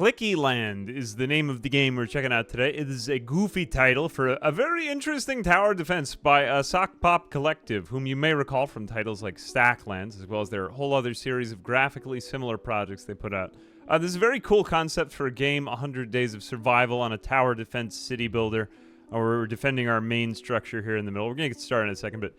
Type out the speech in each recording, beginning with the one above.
Clickyland is the name of the game we're checking out today. It is a goofy title for a very interesting tower defense by a Sock Pop Collective, whom you may recall from titles like Stacklands, as well as their whole other series of graphically similar projects they put out. This is a very cool concept for a game, 100 Days of Survival on a tower defense city builder. We're defending our main structure here in the middle. We're going to get started in a second, but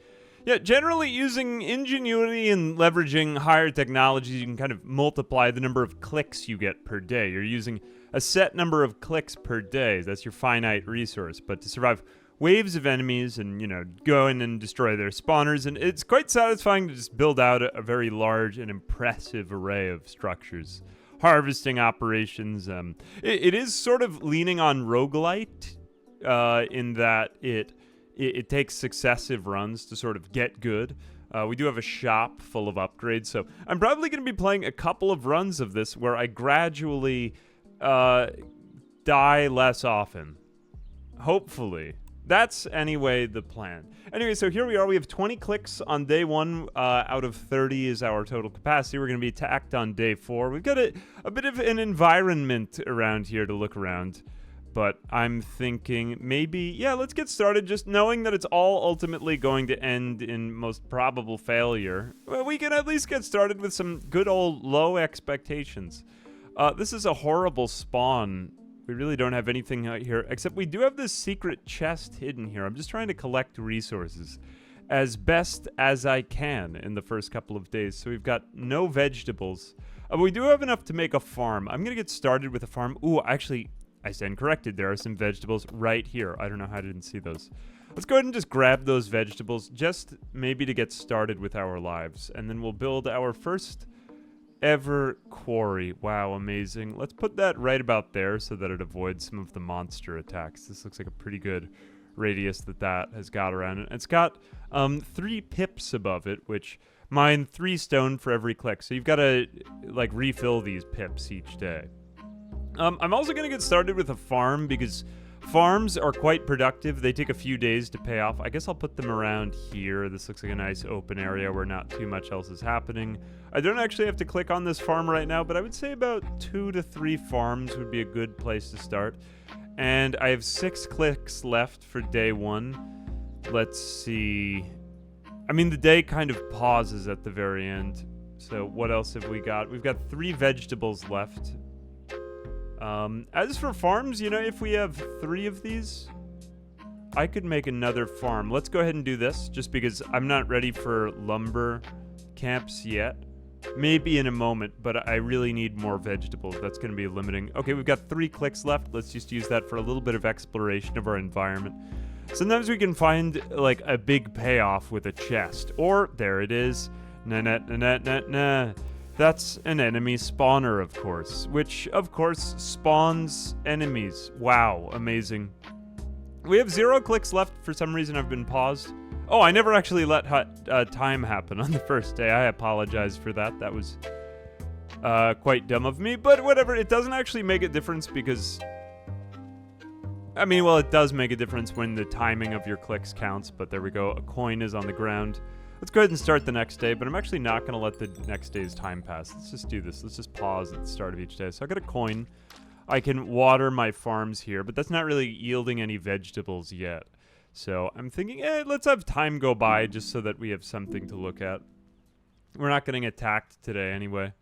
yeah, generally using ingenuity and leveraging higher technologies, you can kind of multiply the number of clicks you get per day. You're using a set number of clicks per day. That's your finite resource. But to survive waves of enemies and, go in and destroy their spawners, and it's quite satisfying to just build out a very large and impressive array of structures. Harvesting operations. It is sort of leaning on roguelite in that it takes successive runs to sort of get good. We do have a shop full of upgrades, so I'm probably going to be playing a couple of runs of this where I gradually die less often. Hopefully. That's anyway the plan. Anyway, so here we are. We have 20 clicks on day 1 out of 30 is our total capacity. We're going to be attacked on day 4. We've got a bit of an environment around here to look around. But I'm thinking maybe, let's get started just knowing that it's all ultimately going to end in most probable failure. Well, we can at least get started with some good old low expectations. This is a horrible spawn. We really don't have anything out here, except we do have this secret chest hidden here. I'm just trying to collect resources as best as I can in the first couple of days. So we've got no vegetables. But we do have enough to make a farm. I'm going to get started with a farm. Ooh, actually, I stand corrected. There are some vegetables right here. I don't know how I didn't see those. Let's go ahead and just grab those vegetables, just maybe to get started with our lives. And then we'll build our first ever quarry. Wow, amazing. Let's put that right about there so that it avoids some of the monster attacks. This looks like a pretty good radius that has got around it. It's got 3 pips above it, which mine 3 stone for every click. So you've got to refill these pips each day. I'm also going to get started with a farm because farms are quite productive. They take a few days to pay off. I guess I'll put them around here. This looks like a nice open area where not too much else is happening. I don't actually have to click on this farm right now, but I would say about 2 to 3 farms would be a good place to start. And I have 6 clicks left for day 1. Let's see. I mean, the day kind of pauses at the very end. So what else have we got? We've got 3 vegetables left. As for farms, if we have 3 of these, I could make another farm. Let's go ahead and do this, just because I'm not ready for lumber camps yet. Maybe in a moment, but I really need more vegetables. That's going to be limiting. Okay, we've got 3 clicks left. Let's just use that for a little bit of exploration of our environment. Sometimes we can find, a big payoff with a chest. Or, there it is. Nah. That's an enemy spawner, of course, which, of course, spawns enemies. Wow, amazing. We have 0 clicks left. For some reason, I've been paused. Oh, I never actually let time happen on the first day. I apologize for that. That was quite dumb of me, but whatever. It doesn't actually make a difference because... it does make a difference when the timing of your clicks counts, but there we go. A coin is on the ground. Let's go ahead and start the next day, but I'm actually not going to let the next day's time pass. Let's just do this. Let's just pause at the start of each day. So I got a coin. I can water my farms here, but that's not really yielding any vegetables yet. So I'm thinking, let's have time go by just so that we have something to look at. We're not getting attacked today anyway.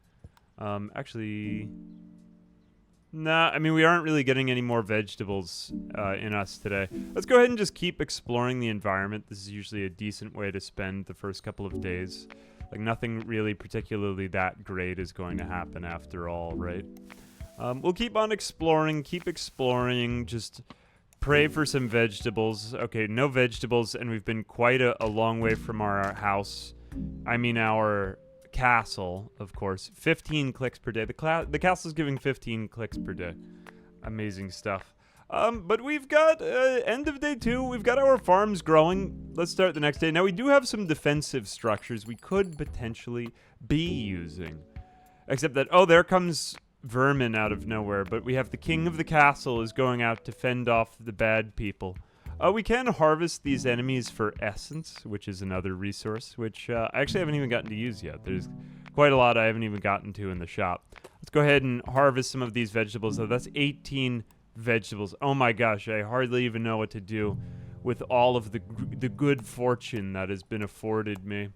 Nah, we aren't really getting any more vegetables in us today. Let's go ahead and just keep exploring the environment. This is usually a decent way to spend the first couple of days. Nothing really particularly that great is going to happen after all, right? We'll keep on exploring, just pray for some vegetables. Okay, no vegetables, and we've been quite a long way from our house. Our castle, of course. 15 clicks per day. The castle's giving 15 clicks per day. Amazing stuff. But we've got end of day 2. We've got our farms growing. Let's start the next day. Now, we do have some defensive structures we could potentially be using. Except that, there comes vermin out of nowhere. But we have the king of the castle is going out to fend off the bad people. We can harvest these enemies for essence, which is another resource, which I actually haven't even gotten to use yet. There's quite a lot I haven't even gotten to in the shop. Let's go ahead and harvest some of these vegetables. So that's 18 vegetables. Oh my gosh, I hardly even know what to do with all of the good fortune that has been afforded me.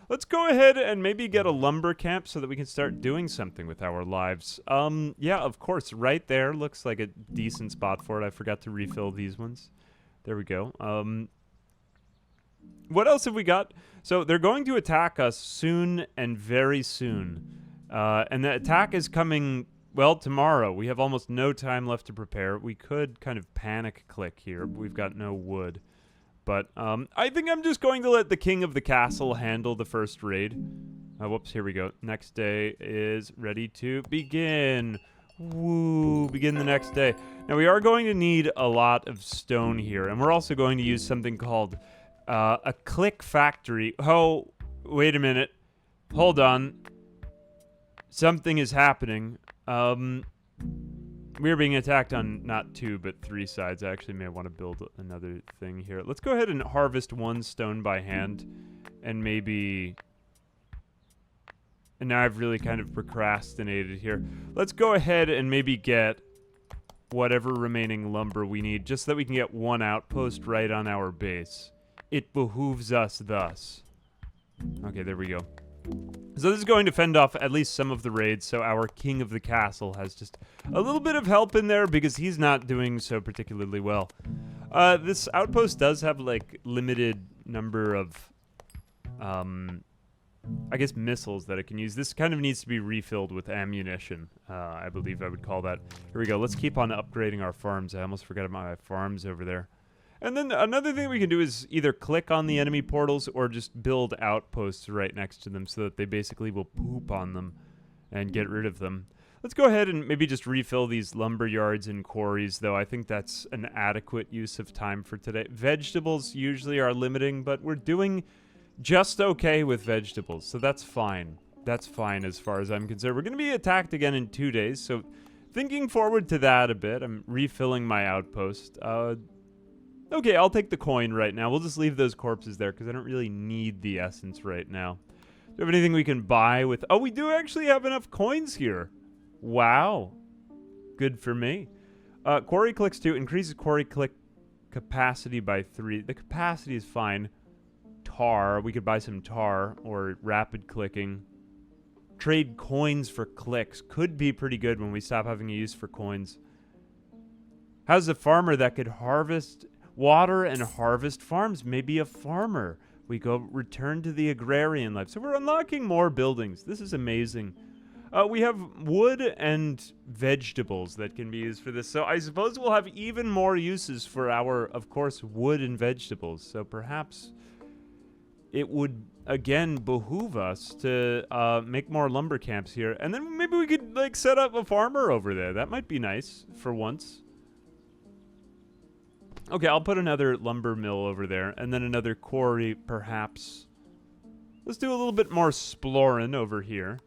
Let's go ahead and maybe get a lumber camp so that we can start doing something with our lives. Yeah, of course, right there looks like a decent spot for it. I forgot to refill these ones. There we go. What else have we got? So they're going to attack us soon and very soon. And the attack is coming, well, tomorrow. We have almost no time left to prepare. We could kind of panic click here, but we've got no wood. But I think I'm just going to let the king of the castle handle the first raid. Whoops, here we go. Next day is ready to begin. Woo, begin the next day. Now, we are going to need a lot of stone here, and we're also going to use something called a click factory. Oh, wait a minute. Hold on. Something is happening. We're being attacked on not 2, but 3 sides. I actually may want to build another thing here. Let's go ahead and harvest 1 stone by hand, and maybe... And now I've really kind of procrastinated here. Let's go ahead and maybe get whatever remaining lumber we need, just so that we can get 1 outpost right on our base. It behooves us thus. Okay, there we go. So this is going to fend off at least some of the raids, so our king of the castle has just a little bit of help in there because he's not doing so particularly well. This outpost does have, like, limited number of, I guess, missiles that it can use. This kind of needs to be refilled with ammunition, I believe I would call that. Here we go. Let's keep on upgrading our farms. I almost forgot about my farms over there. And then another thing we can do is either click on the enemy portals or just build outposts right next to them so that they basically will poop on them and get rid of them. Let's go ahead and maybe just refill these lumber yards and quarries, though I think that's an adequate use of time for today. Vegetables usually are limiting, but we're doing just okay with vegetables, so that's fine. That's fine as far as I'm concerned. We're going to be attacked again in 2 days, so thinking forward to that a bit, I'm refilling my outpost. Okay, I'll take the coin right now. We'll just leave those corpses there because I don't really need the essence right now. Do we have anything we can buy with... Oh, we do actually have enough coins here. Wow. Good for me. Quarry clicks 2 increases quarry click capacity by 3. The capacity is fine. Tar. We could buy some tar or rapid clicking. Trade coins for clicks. Could be pretty good when we stop having a use for coins. How's a farmer that could harvest... water and harvest farms? Maybe a farmer. We go return to the agrarian life. So we're unlocking more buildings. This is amazing. We have wood and vegetables that can be used for this. So I suppose we'll have even more uses for our, of course, wood and vegetables. So perhaps it would, again, behoove us to make more lumber camps here. And then maybe we could, like, set up a farmer over there. That might be nice for once. Okay, I'll put another lumber mill over there, and then another quarry, perhaps. Let's do a little bit more exploring over here.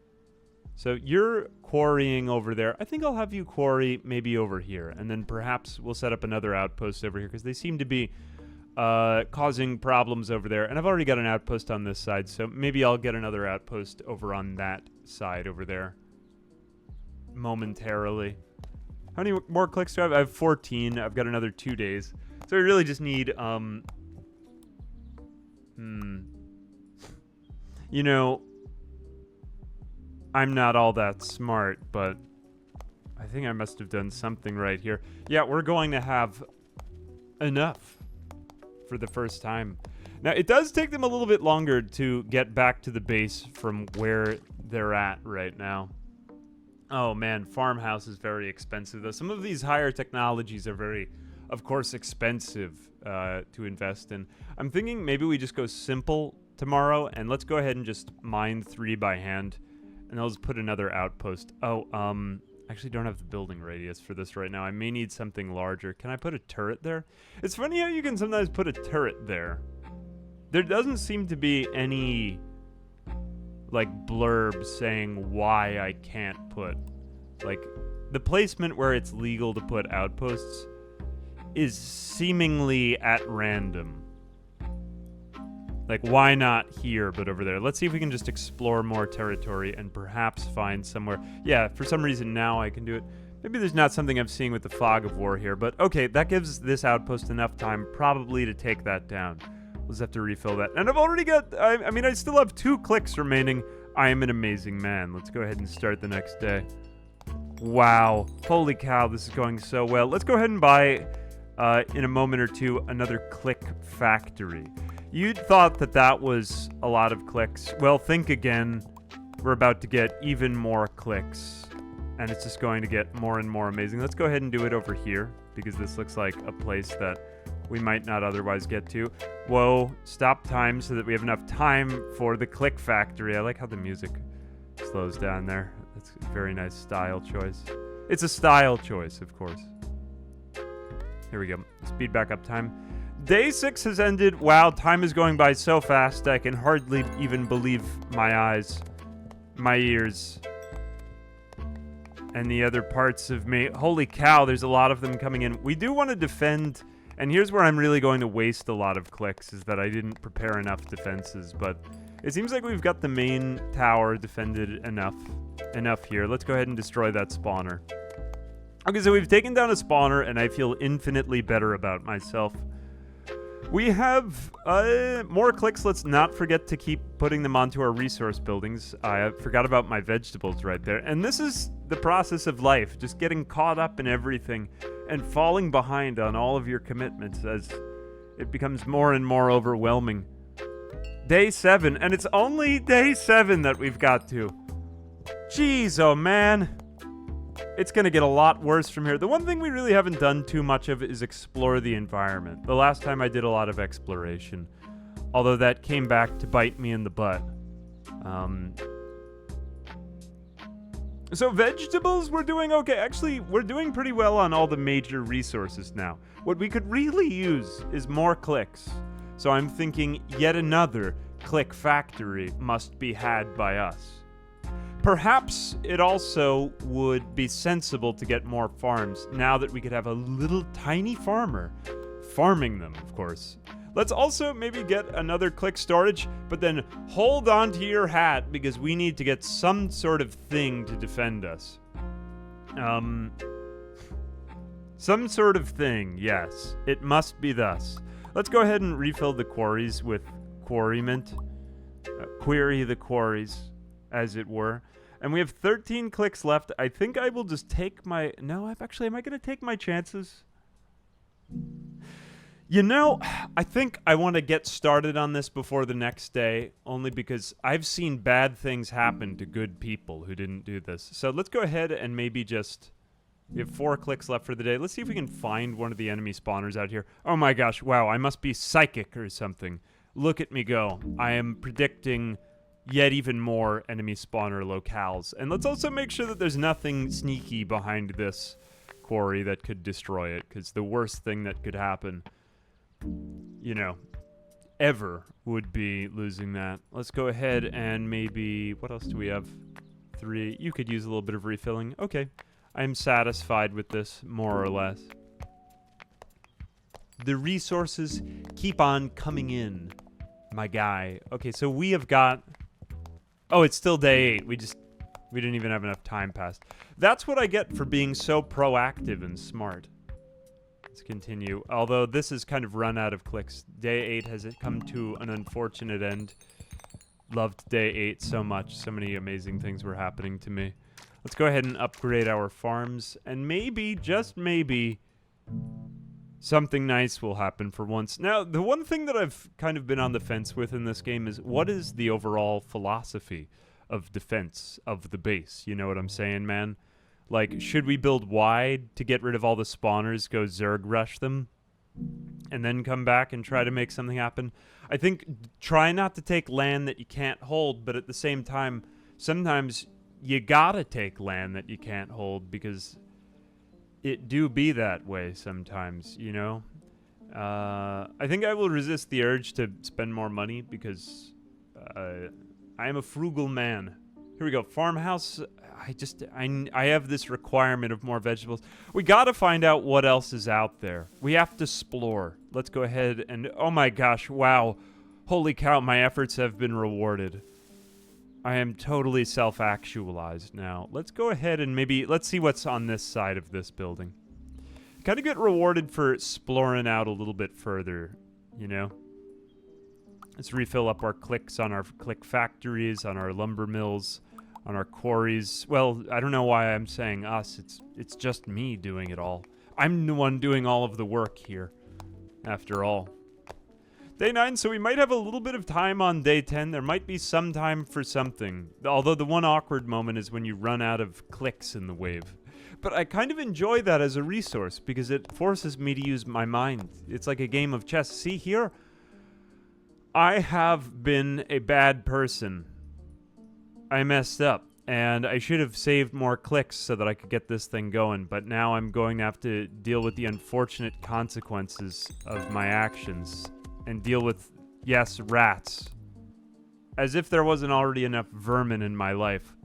So you're quarrying over there. I think I'll have you quarry maybe over here, and then perhaps we'll set up another outpost over here, because they seem to be causing problems over there. And I've already got an outpost on this side, so maybe I'll get another outpost over on that side over there momentarily. How many more clicks do I have? I have 14. I've got another 2 days. So we really just need, you know, I'm not all that smart, but I think I must have done something right here. Yeah, we're going to have enough for the first time. Now, it does take them a little bit longer to get back to the base from where they're at right now. Oh, man, farmhouse is very expensive, though. Some of these higher technologies are very... of course, expensive to invest in. I'm thinking maybe we just go simple tomorrow, and let's go ahead and just mine 3 by hand, and I'll just put another outpost. Oh, actually don't have the building radius for this right now. I may need something larger. Can I put a turret there? It's funny how you can sometimes put a turret there. There doesn't seem to be any, like, blurb saying why I can't put, like, the placement where it's legal to put outposts is seemingly at random. Like, why not here, but over there? Let's see if we can just explore more territory and perhaps find somewhere. Yeah, for some reason now I can do it. Maybe there's not something I'm seeing with the fog of war here, but okay, that gives this outpost enough time probably to take that down. We'll just have to refill that. And I've already got, I mean, I still have 2 clicks remaining. I am an amazing man. Let's go ahead and start the next day. Wow. Holy cow, this is going so well. Let's go ahead and buy, in a moment or two, another click factory. You'd thought that that was a lot of clicks. Well, think again. We're about to get even more clicks. And it's just going to get more and more amazing. Let's go ahead and do it over here, because this looks like a place that we might not otherwise get to. Whoa, stop time so that we have enough time for the click factory. I like how the music slows down there. That's a very nice style choice. It's a style choice, of course. Here we go. Speed back up time. Day 6 has ended. Wow, time is going by so fast I can hardly even believe my eyes, my ears, and the other parts of me. Holy cow, there's a lot of them coming in. We do want to defend, and here's where I'm really going to waste a lot of clicks, is that I didn't prepare enough defenses, but it seems like we've got the main tower defended enough here. Let's go ahead and destroy that spawner. Okay, so we've taken down a spawner, and I feel infinitely better about myself. We have more clicks. Let's not forget to keep putting them onto our resource buildings. I forgot about my vegetables right there. And this is the process of life, just getting caught up in everything and falling behind on all of your commitments as it becomes more and more overwhelming. Day 7, and it's only day 7 that we've got to. Jeez, oh man. It's going to get a lot worse from here. The one thing we really haven't done too much of is explore the environment. The last time I did a lot of exploration, although that came back to bite me in the butt. So vegetables, we're doing okay. Actually, we're doing pretty well on all the major resources now. What we could really use is more clicks. So I'm thinking yet another click factory must be had by us. Perhaps it also would be sensible to get more farms now that we could have a little tiny farmer farming them, of course. Let's also maybe get another click storage, but then hold on to your hat because we need to get some sort of thing to defend us. Some sort of thing, yes. It must be thus. Let's go ahead and refill the quarries with quarryment. Query the quarries, as it were. And we have 13 clicks left. I think I will just take my... No, am I going to take my chances? You know, I think I want to get started on this before the next day, only because I've seen bad things happen to good people who didn't do this. So let's go ahead and maybe just... We have 4 clicks left for the day. Let's see if we can find one of the enemy spawners out here. Oh my gosh, wow, I must be psychic or something. Look at me go. I am predicting... yet even more enemy spawner locales. And let's also make sure that there's nothing sneaky behind this quarry that could destroy it, because the worst thing that could happen, you know, ever would be losing that. Let's go ahead and maybe... What else do we have? 3. You could use a little bit of refilling. Okay. I'm satisfied with this, more or less. The resources keep on coming in, my guy. Okay, so we have got... Oh, it's still day 8. We didn't even have enough time passed. That's what I get for being so proactive and smart. Let's continue. Although this has kind of run out of clicks. Day 8 has come to an unfortunate end. Loved day 8 so much. So many amazing things were happening to me. Let's go ahead and upgrade our farms. And maybe, just maybe, something nice will happen for once. Now, the one thing that I've kind of been on the fence with in this game is what is the overall philosophy of defense of the base? You know what I'm saying, man? Like, should we build wide to get rid of all the spawners, go Zerg rush them, and then come back and try to make something happen? I think try not to take land that you can't hold, but at the same time, sometimes you gotta take land that you can't hold because it do be that way sometimes, you know? I think I will resist the urge to spend more money because I am a frugal man. Here we go. Farmhouse. I have this requirement of more vegetables. We gotta find out what else is out there. We have to explore. Let's go ahead and... Oh my gosh, wow. Holy cow, my efforts have been rewarded. I am totally self-actualized now. Let's go ahead and let's see what's on this side of this building. Kind of get rewarded for exploring out a little bit further, you know? Let's refill up our clicks on our click factories, on our lumber mills, on our quarries. Well, I don't know why I'm saying us. It's just me doing it all. I'm the one doing all of the work here, after all. Day 9, so we might have a little bit of time on day 10. There might be some time for something. Although the one awkward moment is when you run out of clicks in the wave. But I kind of enjoy that as a resource because it forces me to use my mind. It's like a game of chess. See here? I have been a bad person. I messed up. And I should have saved more clicks so that I could get this thing going. But now I'm going to have to deal with the unfortunate consequences of my actions. And deal with, yes, rats. As if there wasn't already enough vermin in my life.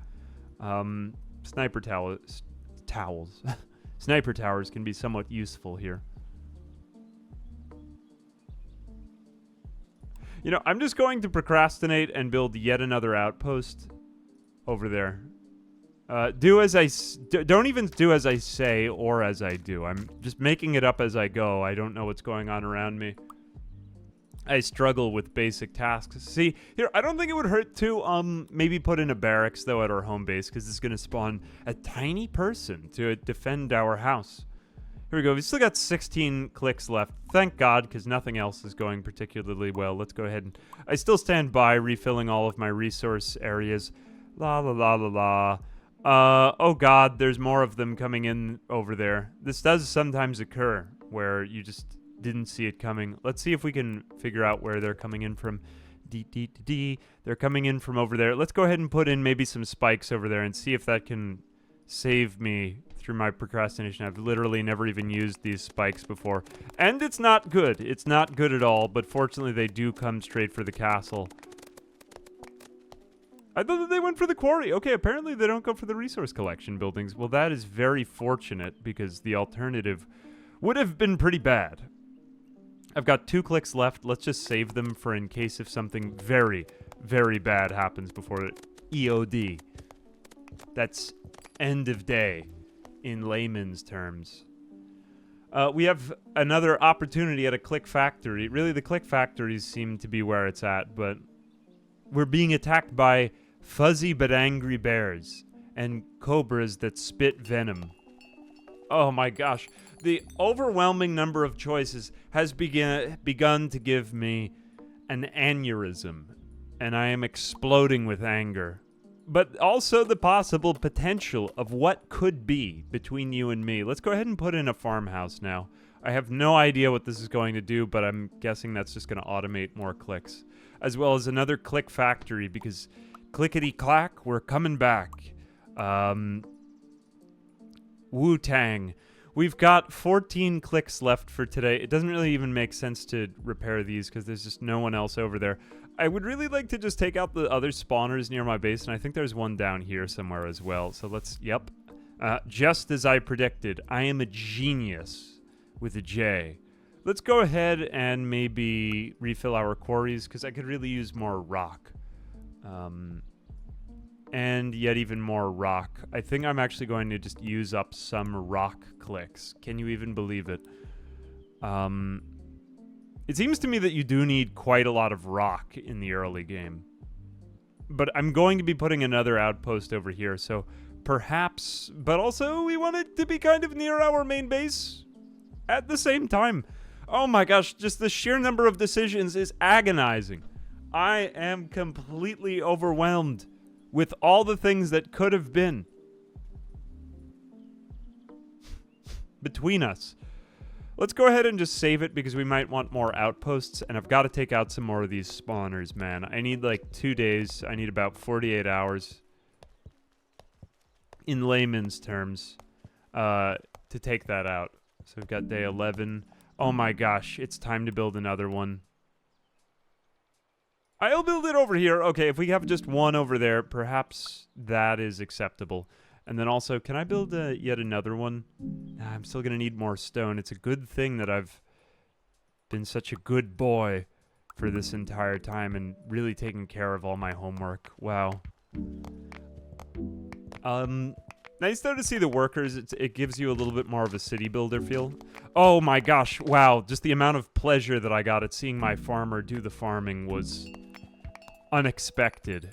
Sniper towels. Sniper towers can be somewhat useful here. You know, I'm just going to procrastinate and build yet another outpost over there. Don't even do as I say or as I do. I'm just making it up as I go. I don't know what's going on around me. I struggle with basic tasks. See, here, I don't think it would hurt to maybe put in a barracks, though, at our home base, because it's going to spawn a tiny person to defend our house. Here we go. We still got 16 clicks left. Thank God, because nothing else is going particularly well. Let's go ahead and... I still stand by, refilling all of my resource areas. La la la la la. Oh God, there's more of them coming in over there. This does sometimes occur, where you just... didn't see it coming. Let's see if we can figure out where they're coming in from. They're coming in from over there. Let's go ahead and put in maybe some spikes over there and see if that can save me through my procrastination. I've literally never even used these spikes before. And it's not good. It's not good at all, but fortunately they do come straight for the castle. I thought that they went for the quarry. Okay, apparently they don't go for the resource collection buildings. Well, that is very fortunate because the alternative would have been pretty bad. I've got 2 clicks left. Let's just save them for in case if something very, very bad happens before EOD. That's end of day in layman's terms. We have another opportunity at a click factory. Really, the click factories seem to be where it's at, but we're being attacked by fuzzy but angry bears and cobras that spit venom. Oh my gosh. The overwhelming number of choices has begun to give me an aneurysm, and I am exploding with anger. But also the possible potential of what could be between you and me. Let's go ahead and put in a farmhouse now. I have no idea what this is going to do, but I'm guessing that's just going to automate more clicks. As well as another click factory, because clickety-clack, we're coming back. Wu-Tang. We've got 14 clicks left for today. It doesn't really even make sense to repair these because there's just no one else over there. I would really like to just take out the other spawners near my base, and I think there's one down here somewhere as well. So let's, yep. Just as I predicted, I am a genius with a J. Let's go ahead and maybe refill our quarries because I could really use more rock. And yet even more rock. I think I'm actually going to just use up some rock clicks. Can you even believe it? It seems to me that you do need quite a lot of rock in the early game. But I'm going to be putting another outpost over here, so perhaps... But also, we want it to be kind of near our main base at the same time. Oh my gosh, just the sheer number of decisions is agonizing. I am completely overwhelmed with all the things that could have been between us. Let's go ahead and just save it because we might want more outposts, and I've got to take out some more of these spawners, man. I need like 2 days. I need about 48 hours in layman's terms to take that out. So we've got day 11. Oh my gosh, it's time to build another one. I'll build it over here. Okay, if we have just one over there, perhaps that is acceptable. And then also, can I build yet another one? Nah, I'm still going to need more stone. It's a good thing that I've been such a good boy for this entire time and really taking care of all my homework. Wow. Nice though to see the workers. It gives you a little bit more of a city builder feel. Oh my gosh, wow. Just the amount of pleasure that I got at seeing my farmer do the farming was unexpected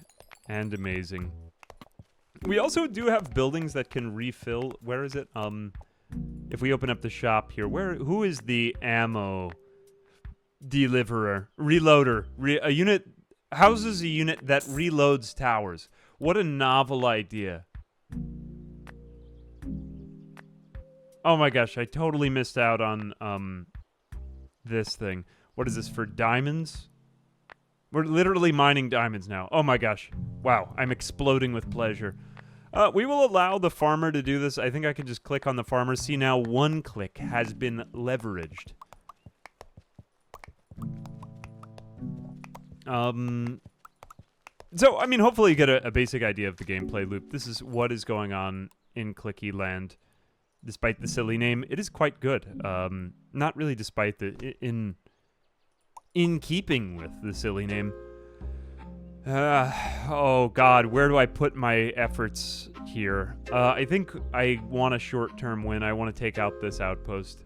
and amazing. We also do have buildings that can refill. Where is it? If we open up the shop here, who is the ammo deliverer? Reloader. A unit houses a unit that reloads towers. What a novel idea. Oh my gosh, I totally missed out on this thing. What is this, for diamonds? We're literally mining diamonds now. Oh my gosh. Wow, I'm exploding with pleasure. We will allow the farmer to do this. I think I can just click on the farmer. See, now one click has been leveraged. So, I mean, hopefully you get a basic idea of the gameplay loop. This is what is going on in Clickyland. Despite the silly name, it is quite good. Not really despite the... In keeping with the silly name. Oh god, where do I put my efforts here? I think I want a short-term win. I want to take out this outpost.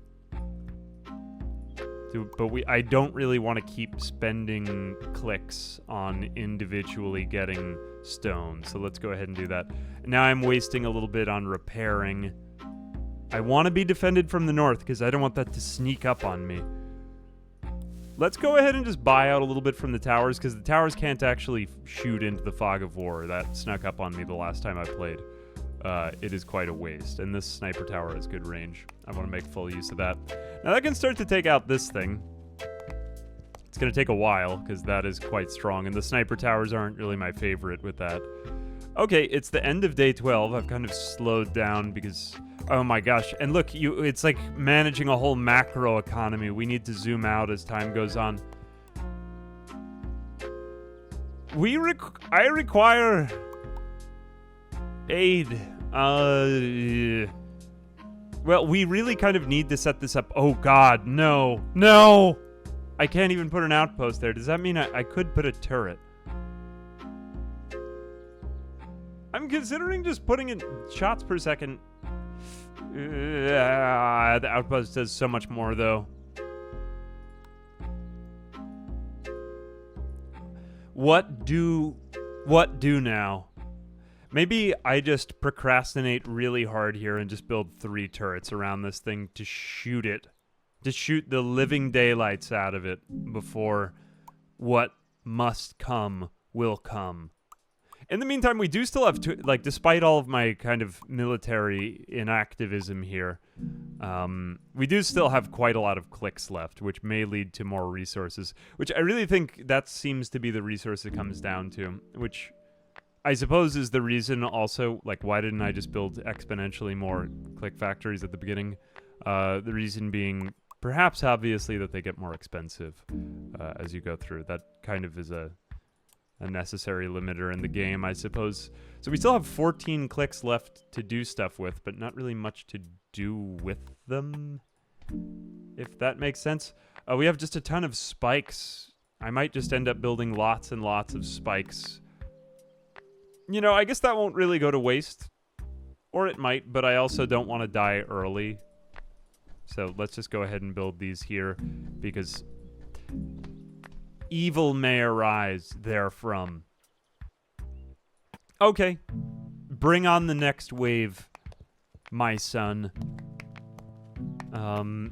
But I don't really want to keep spending clicks on individually getting stone. So let's go ahead and do that. Now I'm wasting a little bit on repairing. I want to be defended from the north because I don't want that to sneak up on me. Let's go ahead and just buy out a little bit from the towers because the towers can't actually shoot into the fog of war. That snuck up on me the last time I played. It is quite a waste, and this sniper tower has good range. I want to make full use of that. Now that can start to take out this thing. It's going to take a while because that is quite strong, and the sniper towers aren't really my favorite with that. Okay, it's the end of day 12. I've kind of slowed down because... Oh my gosh, and look, it's like managing a whole macro economy. We need to zoom out as time goes on. I require aid. Well, we really kind of need to set this up. Oh god, no. No! I can't even put an outpost there. Does that mean I could put a turret? I'm considering just putting in shots per second. The outpost does so much more, though. What do now? Maybe I just procrastinate really hard here and just build 3 turrets around this thing to shoot it. To shoot the living daylights out of it before what must come will come. In the meantime, we do still have to, like, despite all of my kind of military inactivism here, we do still have quite a lot of clicks left, which may lead to more resources, which I really think that seems to be the resource it comes down to, which I suppose is the reason also, like, why didn't I just build exponentially more click factories at the beginning? The reason being, perhaps obviously, that they get more expensive as you go through. That kind of is a necessary limiter in the game, I suppose. So we still have 14 clicks left to do stuff with, but not really much to do with them, if that makes sense. We have just a ton of spikes. I might just end up building lots and lots of spikes. You know, I guess that won't really go to waste. Or it might, but I also don't want to die early. So let's just go ahead and build these here, because evil may arise therefrom. Okay. Bring on the next wave, my son.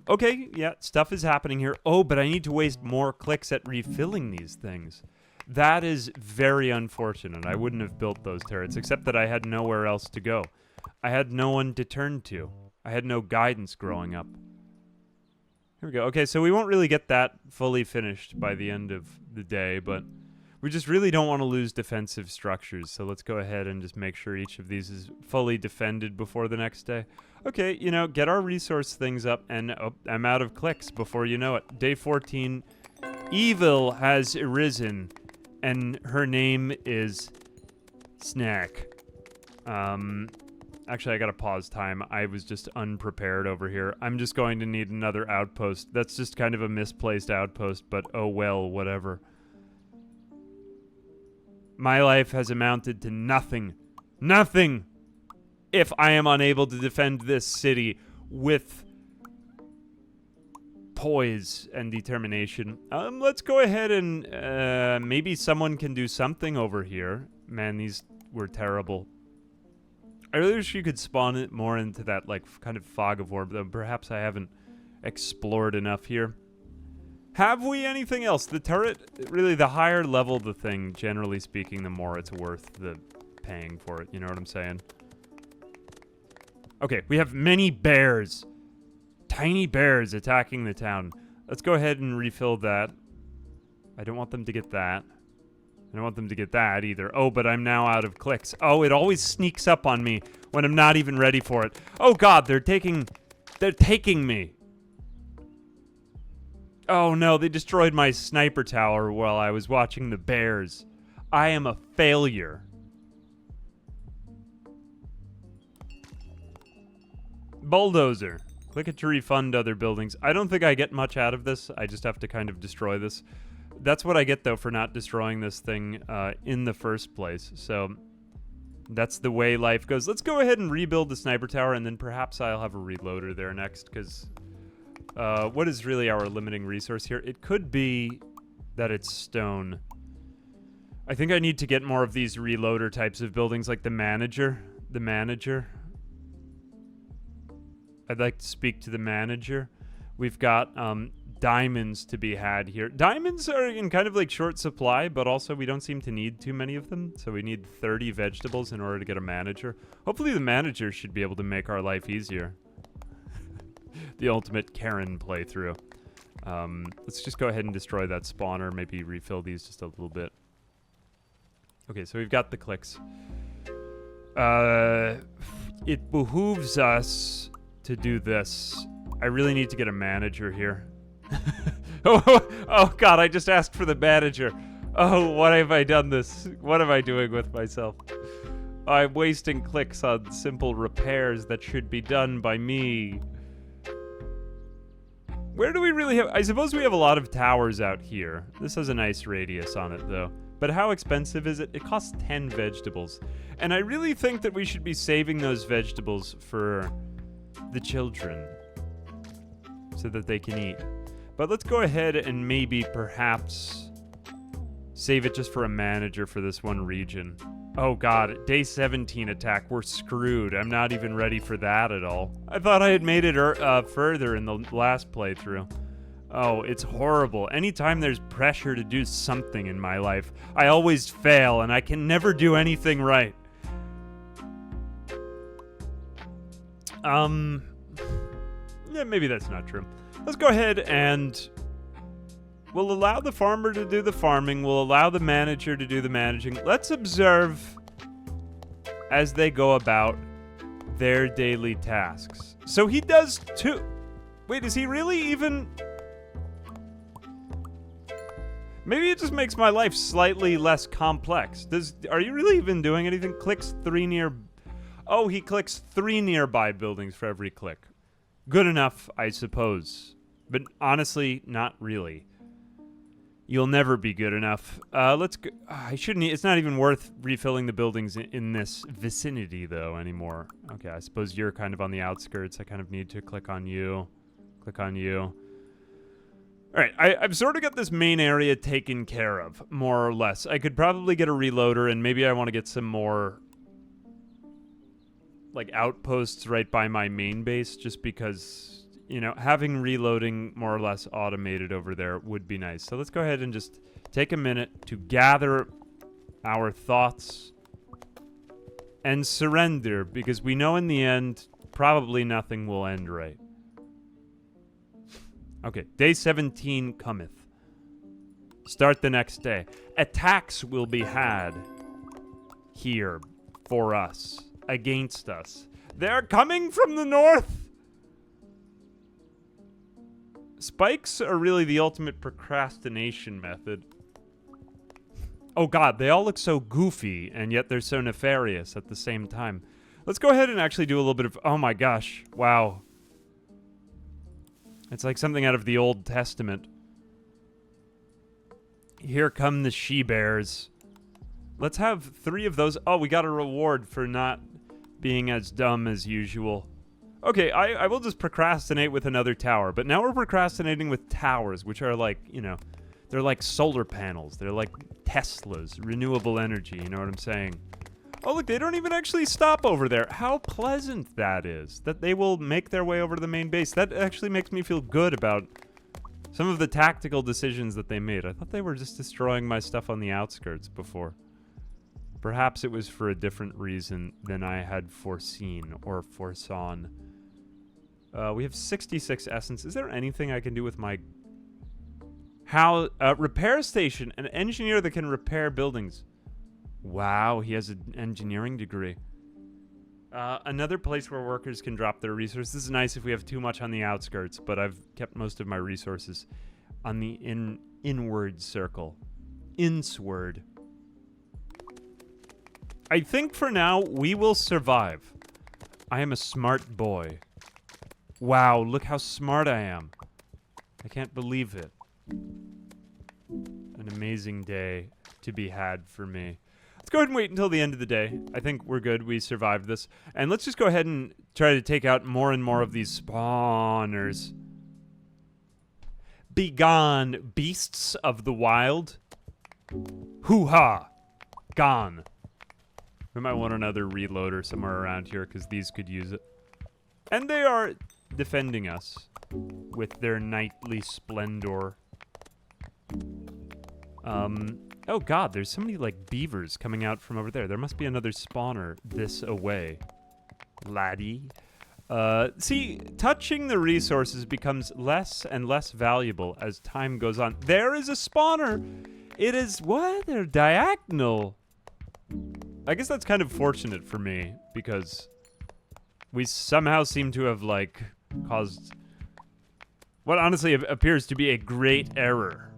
Okay, yeah, stuff is happening here. Oh, but I need to waste more clicks at refilling these things. That is very unfortunate. I wouldn't have built those turrets, except that I had nowhere else to go. I had no one to turn to. I had no guidance growing up. Here we go. Okay, so we won't really get that fully finished by the end of the day, but we just really don't want to lose defensive structures, so let's go ahead and just make sure each of these is fully defended before the next day. Okay, you know, get our resource things up, and I'm out of clicks before you know it. Day 14, evil has arisen, and her name is Snack. Actually, I gotta pause time. I was just unprepared over here. I'm just going to need another outpost. That's just kind of a misplaced outpost, but oh well, whatever. My life has amounted to nothing. Nothing! If I am unable to defend this city with poise and determination. Let's go ahead and maybe someone can do something over here. Man, these were terrible. I really wish you could spawn it more into that, like, kind of fog of war, though perhaps I haven't explored enough here. Have we anything else? The turret, really, the higher level the thing, generally speaking, the more it's worth the paying for it. You know what I'm saying? Okay, we have many bears. Tiny bears attacking the town. Let's go ahead and refill that. I don't want them to get that. I don't want them to get that either. Oh, but I'm now out of clicks. Oh, it always sneaks up on me when I'm not even ready for it. Oh God, they're taking me. Oh no, they destroyed my sniper tower while I was watching the bears. I am a failure. Bulldozer. Click it to refund other buildings. I don't think I get much out of this. I just have to kind of destroy this. That's what I get, though, for not destroying this thing in the first place. So that's the way life goes. Let's go ahead and rebuild the sniper tower, and then perhaps I'll have a reloader there next, because what is really our limiting resource here? It could be that it's stone. I think I need to get more of these reloader types of buildings, like the manager. The manager. I'd like to speak to the manager. We've got diamonds to be had here. Diamonds are in kind of like short supply, but also we don't seem to need too many of them. So we need 30 vegetables in order to get a manager. Hopefully the manager should be able to make our life easier. The ultimate Karen playthrough. Let's just go ahead and destroy that spawner. Maybe refill these just a little bit. Okay, so we've got the clicks. It behooves us to do this. I really need to get a manager here. oh God, I just asked for the manager. Oh, why have I done this? What am I doing with myself? I'm wasting clicks on simple repairs that should be done by me. Where do we really have... I suppose we have a lot of towers out here. This has a nice radius on it, though. But how expensive is it? It costs 10 vegetables. And I really think that we should be saving those vegetables for the children, so that they can eat. But let's go ahead and maybe perhaps save it just for a manager for this one region. Oh God, day 17 attack. We're screwed. I'm not even ready for that at all. I thought I had made it further in the last playthrough. Oh, it's horrible. Anytime there's pressure to do something in my life, I always fail and I can never do anything right. Yeah, maybe that's not true. Let's go ahead and we'll allow the farmer to do the farming. We'll allow the manager to do the managing. Let's observe as they go about their daily tasks. So he does too. Wait, is he really even... Maybe it just makes my life slightly less complex. Are you really even doing anything? Clicks 3 near... Oh, he clicks 3 nearby buildings for every click. Good enough, I suppose. But honestly, not really. You'll never be good enough. Let's go. I shouldn't... It's not even worth refilling the buildings in this vicinity, though, anymore. Okay, I suppose you're kind of on the outskirts. I kind of need to click on you. Click on you. All right, I've sort of got this main area taken care of, more or less. I could probably get a reloader, and maybe I want to get some more... like outposts right by my main base, just because, you know, having reloading more or less automated over there would be nice. So let's go ahead and just take a minute to gather our thoughts and surrender, because we know in the end probably nothing will end right. Okay, day 17 cometh. Start the next day. Attacks will be had here for us. Against us. They're coming from the north! Spikes are really the ultimate procrastination method. Oh God, they all look so goofy, and yet they're so nefarious at the same time. Let's go ahead and actually do a little bit of... Oh my gosh. Wow. It's like something out of the Old Testament. Here come the she-bears. Let's have 3 of those. Oh, we got a reward for not being as dumb as usual. Okay, I will just procrastinate with another tower. But now we're procrastinating with towers, which are like, you know, they're like solar panels. They're like Teslas, renewable energy, you know what I'm saying? Oh, look, they don't even actually stop over there. How pleasant that is, that they will make their way over to the main base. That actually makes me feel good about some of the tactical decisions that they made. I thought they were just destroying my stuff on the outskirts before. Perhaps it was for a different reason than I had foreseen or foresawn. We have 66 essence. Is there anything I can do with my... repair station. An engineer that can repair buildings. Wow, he has an engineering degree. Another place where workers can drop their resources. This is nice if we have too much on the outskirts, but I've kept most of my resources on the inward circle. Insward. I think for now, we will survive. I am a smart boy. Wow, look how smart I am. I can't believe it. An amazing day to be had for me. Let's go ahead and wait until the end of the day. I think we're good. We survived this. And let's just go ahead and try to take out more and more of these spawners. Begone, beasts of the wild. Hoo-ha! Gone. We might want another reloader somewhere around here because these could use it. And they are defending us with their knightly splendor. Oh god, there's so many, like, beavers coming out from over there. There must be another spawner this away. Laddie. See, touching the resources becomes less and less valuable as time goes on. There is a spawner! It is, what? They're diagonal. I guess that's kind of fortunate for me, because we somehow seem to have, like, caused what honestly appears to be a great error.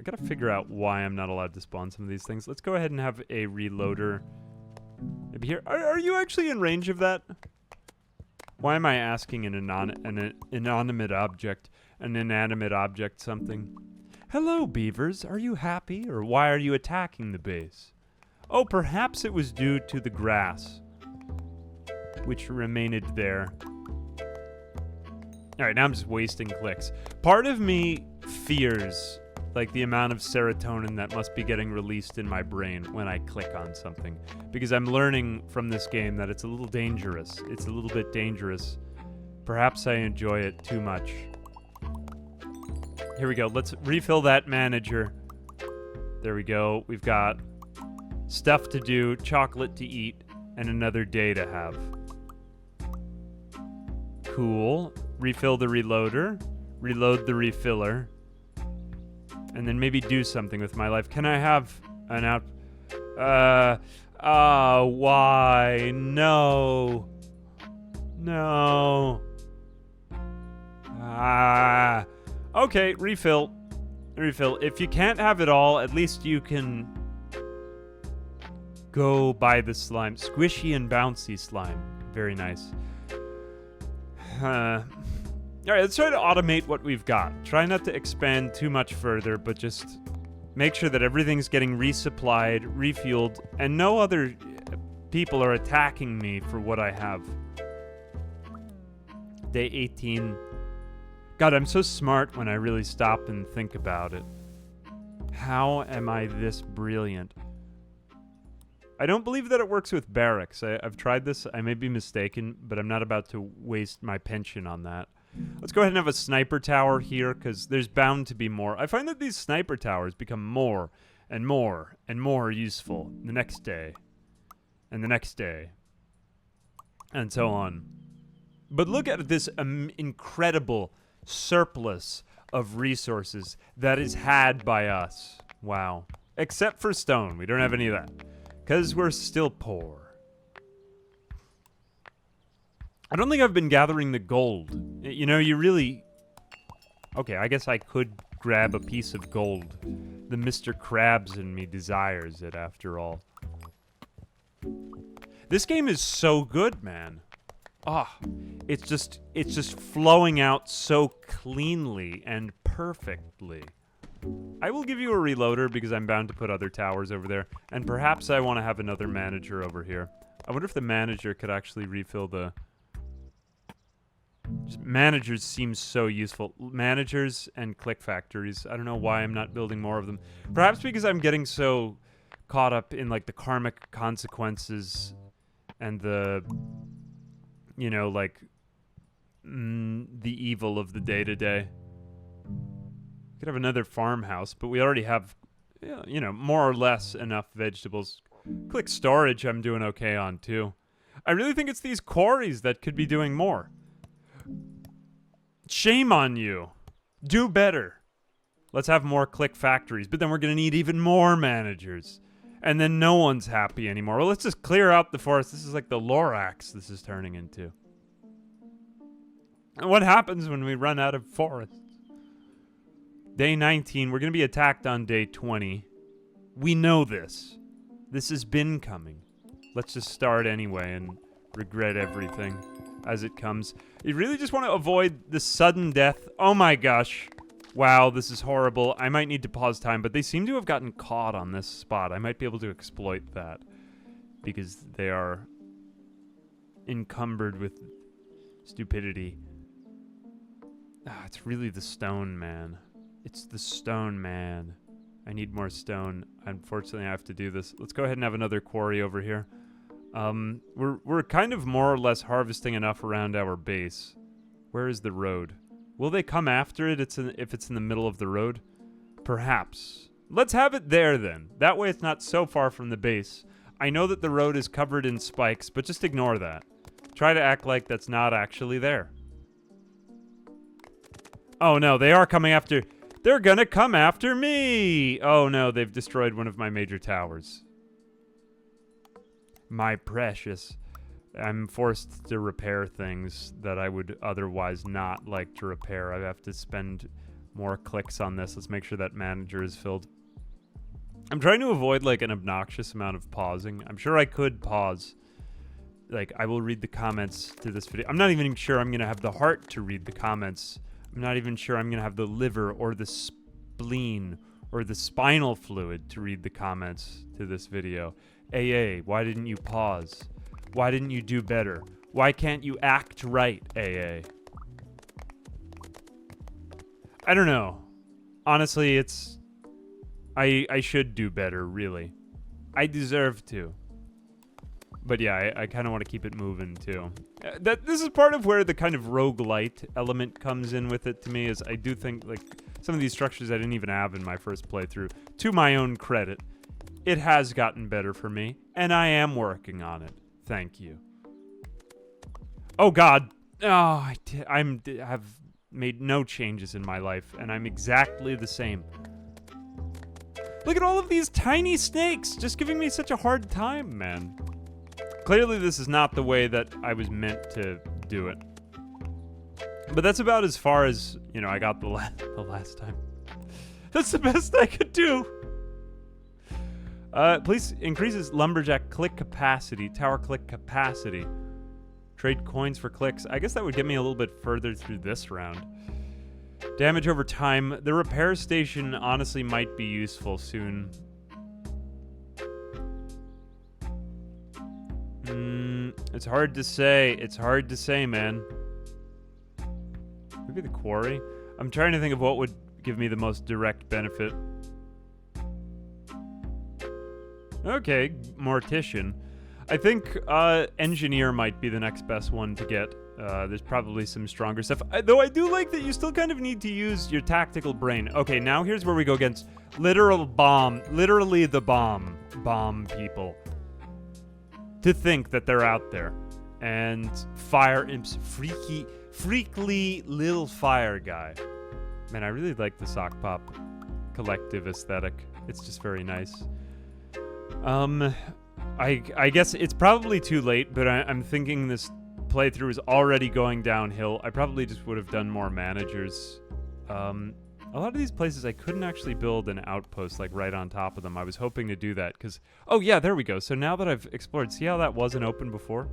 I gotta figure out why I'm not allowed to spawn some of these things. Let's go ahead and have a reloader. Maybe here. Are you actually in range of that? Why am I asking an inanimate object something? Hello, beavers. Are you happy, or why are you attacking the base? Oh, perhaps it was due to the grass, which remained there. Alright, now I'm just wasting clicks. Part of me fears, like, the amount of serotonin that must be getting released in my brain when I click on something. Because I'm learning from this game that it's a little dangerous. It's a little bit dangerous. Perhaps I enjoy it too much. Here we go. Let's refill that manager. There we go. We've got stuff to do, chocolate to eat, and another day to have. Cool. Refill the reloader. Reload the refiller. And then maybe do something with my life. Can I have an out... why? No. No. Okay, refill. Refill. If you can't have it all, at least you can go buy the slime. Squishy and bouncy slime. Very nice. Alright, let's try to automate what we've got. Try not to expand too much further, but just make sure that everything's getting resupplied, refueled, and no other people are attacking me for what I have. Day 18. God, I'm so smart when I really stop and think about it. How am I this brilliant? I don't believe that it works with barracks. I've tried this. I may be mistaken, but I'm not about to waste my pension on that. Let's go ahead and have a sniper tower here, because there's bound to be more. I find that these sniper towers become more and more and more useful the next day, and the next day, and so on. But look at this incredible surplus of resources that is had by us. Wow. Except for stone. We don't have any of that, because we're still poor. I don't think I've been gathering the gold. You know, you really... Okay, I guess I could grab a piece of gold. The Mr. Krabs in me desires it, after all. This game is so good, man. Ah, it's just flowing out so cleanly and perfectly. I will give you a reloader because I'm bound to put other towers over there, and perhaps I want to have another manager over here. I wonder if the manager could actually refill the... Managers seem so useful. Managers and click factories. I don't know why I'm not building more of them. Perhaps because I'm getting so caught up in like the karmic consequences and the, you know, like the evil of the day-to-day. We could have another farmhouse, but we already have, you know, more or less enough vegetables. Click storage I'm doing okay on too. I really think it's these quarries that could be doing more. Shame on you. Do better. Let's have more click factories, but then we're going to need even more managers. And then no one's happy anymore. Well, let's just clear out the forest. This is like the Lorax this is turning into. And what happens when we run out of forests? Day 19, we're going to be attacked on day 20. We know this. This has been coming. Let's just start anyway and regret everything as it comes. You really just want to avoid the sudden death. Oh my gosh. Wow, this is horrible. I might need to pause time, but they seem to have gotten caught on this spot. I might be able to exploit that because they are encumbered with stupidity. Ah, it's really the stone, man. It's the stone, man. I need more stone. Unfortunately, I have to do this. Let's go ahead and have another quarry over here. We're kind of more or less harvesting enough around our base. Where is the road? Will they come after it if it's in the middle of the road? Perhaps. Let's have it there then. That way it's not so far from the base. I know that the road is covered in spikes, but just ignore that. Try to act like that's not actually there. Oh no, they are coming after... They're gonna come after me! Oh no, they've destroyed one of my major towers. My precious. I'm forced to repair things that I would otherwise not like to repair. I have to spend more clicks on this. Let's make sure that manager is filled. I'm trying to avoid like an obnoxious amount of pausing. I'm sure I could pause. Like, I will read the comments to this video. I'm not even sure I'm going to have the heart to read the comments. I'm not even sure I'm going to have the liver or the spleen or the spinal fluid to read the comments to this video. AA, why didn't you pause? Why didn't you do better? Why can't you act right, AA? I don't know. Honestly, it's... I should do better, really. I deserve to. But yeah, I kind of want to keep it moving, too. This is part of where the kind of roguelite element comes in with it to me, is I do think, like, some of these structures I didn't even have in my first playthrough. To my own credit, it has gotten better for me, and I am working on it. Thank you. Oh, God. Oh, I have made no changes in my life, and I'm exactly the same. Look at all of these tiny snakes just giving me such a hard time, man. Clearly, this is not the way that I was meant to do it. But that's about as far as, you know, I got the last time. That's the best I could do. Please increases lumberjack click capacity, tower click capacity. Trade coins for clicks. I guess that would get me a little bit further through this round. Damage over time. The repair station honestly might be useful soon. It's hard to say. It's hard to say, man. Maybe the quarry? I'm trying to think of what would give me the most direct benefit. Okay, mortician. I think engineer might be the next best one to get. There's probably some stronger stuff. Though I do like that you still kind of need to use your tactical brain. Okay, now here's where we go against literal bomb. Literally the bomb. Bomb people. To think that they're out there. And fire imps. Freakly little fire guy. Man, I really like the sock pop collective aesthetic. It's just very nice. I guess it's probably too late, but I'm thinking this playthrough is already going downhill. I probably just would have done more managers. A lot of these places I couldn't actually build an outpost like right on top of them. I was hoping to do that because, oh yeah, there we go. So now that I've explored, see how that wasn't open before?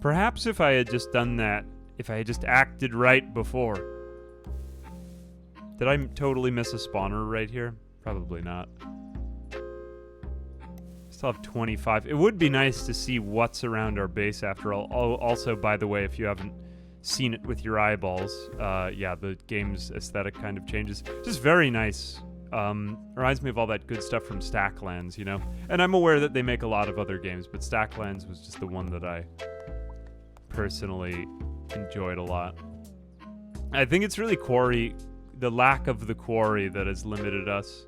Perhaps if I had just done that, if I had just acted right before. Did I totally miss a spawner right here? Probably not. Still have 25. It would be nice to see what's around our base after all. Also, by the way, if you haven't seen it with your eyeballs, yeah, the game's aesthetic kind of changes. Just very nice. Reminds me of all that good stuff from Stacklands, you know? And I'm aware that they make a lot of other games, but Stacklands was just the one that I personally enjoyed a lot. I think it's really quarry, the lack of the quarry that has limited us.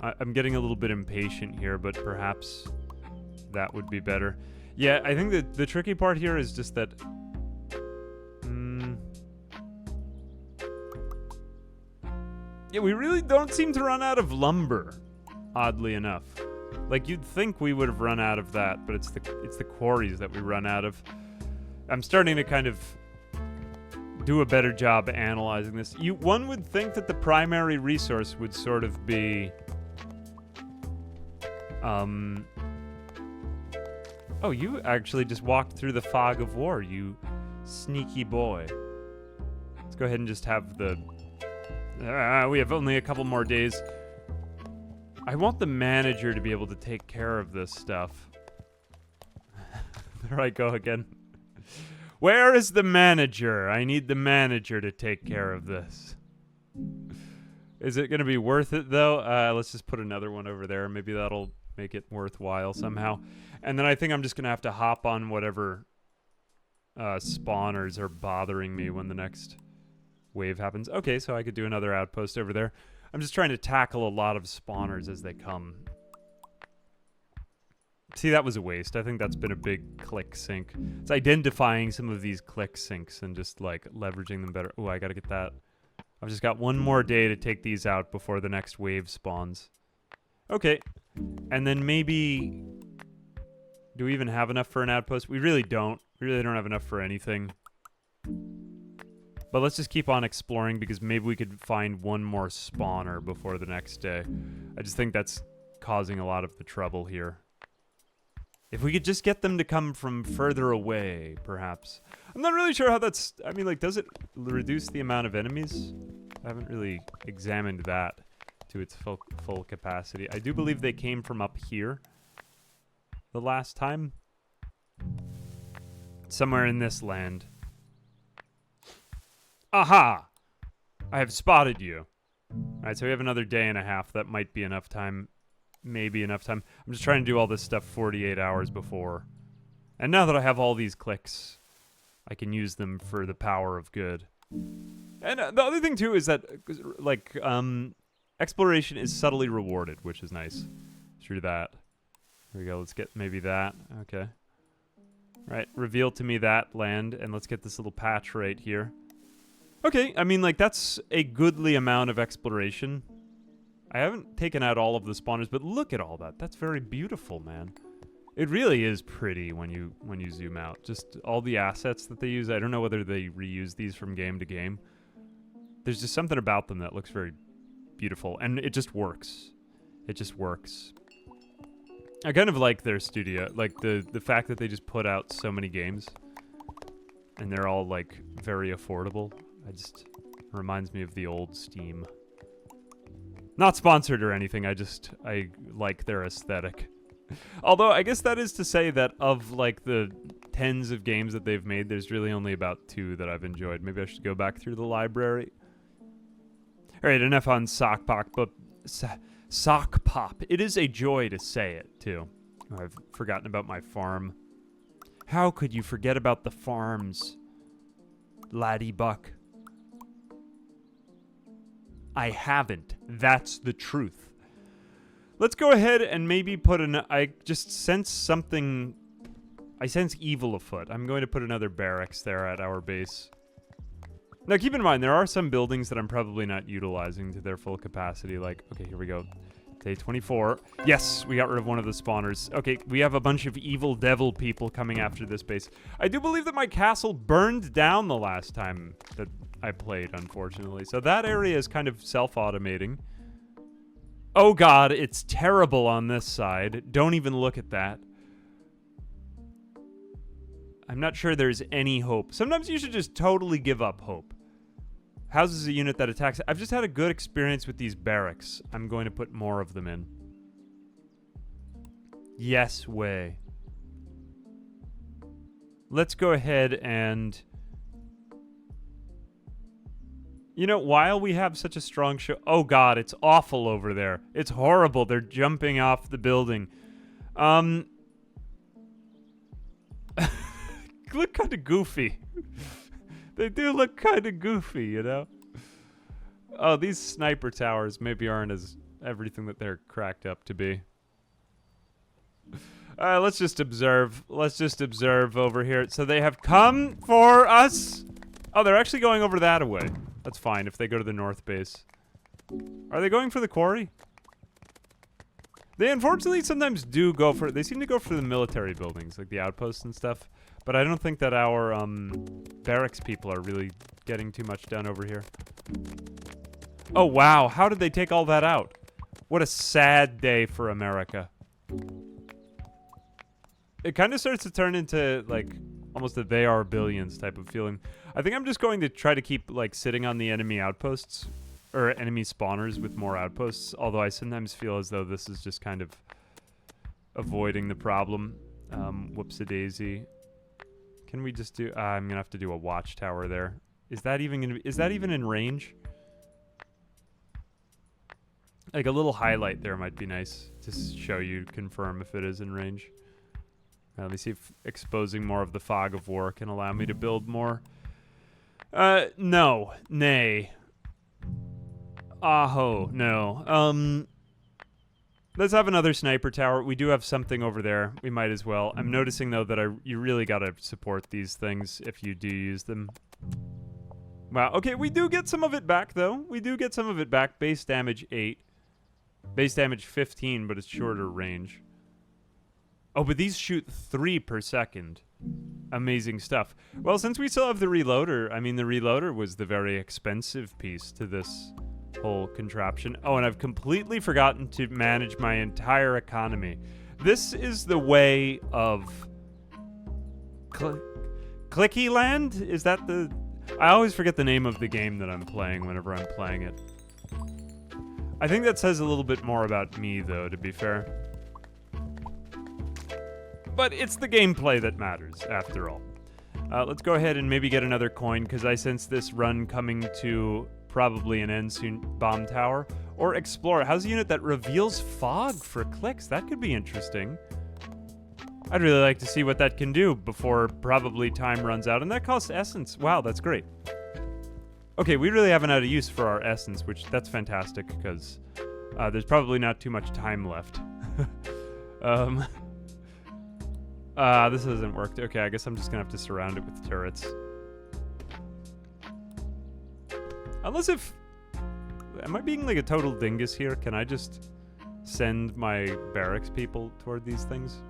I'm getting a little bit impatient here, but perhaps that would be better. Yeah, I think that the tricky part here is just that... yeah, we really don't seem to run out of lumber, oddly enough. Like, you'd think we would have run out of that, but it's the quarries that we run out of. I'm starting to kind of do a better job analyzing this. One would think that the primary resource would sort of be... Oh, you actually just walked through the fog of war, you sneaky boy. Let's go ahead and just have the... we have only a couple more days. I want the manager to be able to take care of this stuff. There I go again. Where is the manager? I need the manager to take care of this. Is it going to be worth it, though? Let's just put another one over there. Maybe that'll make it worthwhile somehow. And then I think I'm just going to have to hop on whatever spawners are bothering me when the next wave happens. Okay, so I could do another outpost over there. I'm just trying to tackle a lot of spawners as they come. See, that was a waste. I think that's been a big click sink. It's identifying some of these click sinks and just, like, leveraging them better. Oh, I gotta get that. I've just got one more day to take these out before the next wave spawns. Okay. And then maybe... do we even have enough for an outpost? We really don't. We really don't have enough for anything. But let's just keep on exploring because maybe we could find one more spawner before the next day. I just think that's causing a lot of the trouble here. If we could just get them to come from further away, perhaps. I'm not really sure how that's... I mean, like, does it reduce the amount of enemies? I haven't really examined that to its full capacity. I do believe they came from up here the last time. Somewhere in this land. Aha! I have spotted you. Alright, so we have another day and a half. That might be enough time. Maybe enough time. I'm just trying to do all this stuff 48 hours before. And now that I have all these clicks, I can use them for the power of good. And the other thing, too, is that, like, exploration is subtly rewarded, which is nice. Through that. Here we go. Let's get maybe that. Okay. Right. Reveal to me that land, and let's get this little patch right here. Okay, I mean, like, that's a goodly amount of exploration. I haven't taken out all of the spawners, but look at all that. That's very beautiful, man. It really is pretty when you zoom out. Just all the assets that they use. I don't know whether they reuse these from game to game. There's just something about them that looks very beautiful, and it just works. It just works. I kind of like their studio, like the fact that they just put out so many games, and they're all, like, very affordable. Reminds me of the old Steam. Not sponsored or anything, I like their aesthetic. Although, I guess that is to say that of, like, the tens of games that they've made, there's really only about 2 that I've enjoyed. Maybe I should go back through the library. Alright, enough on Sock Pop, but... Sock Pop. It is a joy to say it, too. Oh, I've forgotten about my farm. How could you forget about the farms, laddie buck? I haven't. That's the truth. Let's go ahead and maybe put I just sense something... I sense evil afoot. I'm going to put another barracks there at our base. Now, keep in mind, there are some buildings that I'm probably not utilizing to their full capacity. Like, okay, here we go. Day 24. Yes, we got rid of one of the spawners. Okay, we have a bunch of evil devil people coming after this base. I do believe that my castle burned down the last time that I played, unfortunately. So that area is kind of self-automating. Oh god, it's terrible on this side. Don't even look at that. I'm not sure there's any hope. Sometimes you should just totally give up hope. Houses a unit that attacks. I've just had a good experience with these barracks. I'm going to put more of them in. Yes way. Let's go ahead and... You know, while we have such a strong show... Oh god, it's awful over there. It's horrible. They're jumping off the building. Look kind of goofy. They do look kind of goofy, you know? Oh, these sniper towers maybe aren't as everything that they're cracked up to be. Let's just observe. Let's just observe over here. So they have come for us. Oh, they're actually going over that way. That's fine if they go to the north base. Are they going for the quarry? They unfortunately sometimes do go for... They seem to go for the military buildings, like the outposts and stuff. But I don't think that our barracks people are really getting too much done over here. Oh, wow. How did they take all that out? What a sad day for America. It kind of starts to turn into, like, almost a they are billions type of feeling. I think I'm just going to try to keep, like, sitting on the enemy outposts. Or enemy spawners with more outposts. Although I sometimes feel as though this is just kind of avoiding the problem. Whoops-a-daisy. Can we just do... I'm gonna have to do a watchtower there. Is that even gonna be... Is that even in range? Like a little highlight there might be nice to show you, confirm if it is in range. Let me see if exposing more of the fog of war can allow me to build more. No. Nay. Aho. No. Let's have another sniper tower. We do have something over there. We might as well. I'm noticing, though, that you really gotta support these things if you do use them. Wow. Okay, we do get some of it back, though. We do get some of it back. Base damage 8. Base damage 15, but it's shorter range. Oh, but these shoot 3 per second. Amazing stuff. Well, since we still have the reloader, I mean, the reloader was the very expensive piece to this whole contraption. Oh, and I've completely forgotten to manage my entire economy. This is the way of Clickyland? Is that the... I always forget the name of the game that I'm playing whenever I'm playing it. I think that says a little bit more about me, though, to be fair. But it's the gameplay that matters, after all. Let's go ahead and maybe get another coin, because I sense this run coming to probably an end soon. Bomb tower. Or explorer. How's a unit that reveals fog for clicks? That could be interesting. I'd really like to see what that can do before probably time runs out. And that costs essence. Wow, that's great. Okay, we really haven't had a use for our essence, which that's fantastic, because there's probably not too much time left. This hasn't worked. Okay, I guess I'm just gonna have to surround it with turrets. Unless if... Am I being like a total dingus here? Can I just send my barracks people toward these things?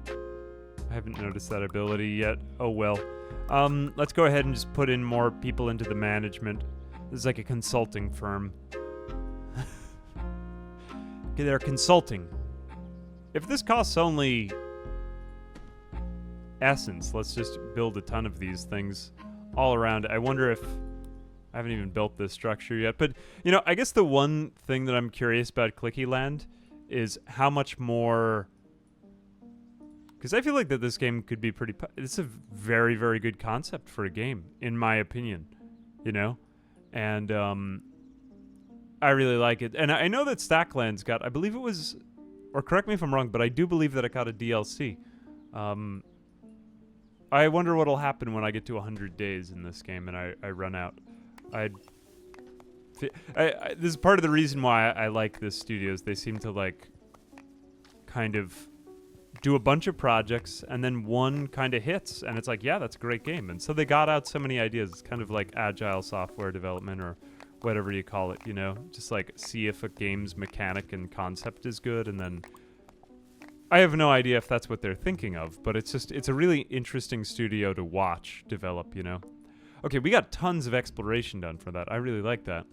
I haven't noticed that ability yet. Oh well. Let's go ahead and just put in more people into the management. This is like a consulting firm. Okay, they're consulting. If this costs only essence, let's just build a ton of these things all around. I wonder if... I haven't even built this structure yet, but, you know, I guess the one thing that I'm curious about Clickyland is how much more... Because I feel like that this game could be pretty... It's a very, very good concept for a game, in my opinion, you know? And, I really like it. And I know that Stackland's got... I believe it was... Or correct me if I'm wrong, but I do believe that it got a DLC. I wonder what'll happen when I get to 100 days in this game and I run out. This is part of the reason why I like this studio is they seem to, like, kind of do a bunch of projects and then one kind of hits and it's like, yeah, that's a great game. And so they got out so many ideas. It's kind of like agile software development or whatever you call it, you know? Just like see if a game's mechanic and concept is good, and then I have no idea if that's what they're thinking of, but it's a really interesting studio to watch develop, you know? Okay, we got tons of exploration done for that. I really like that.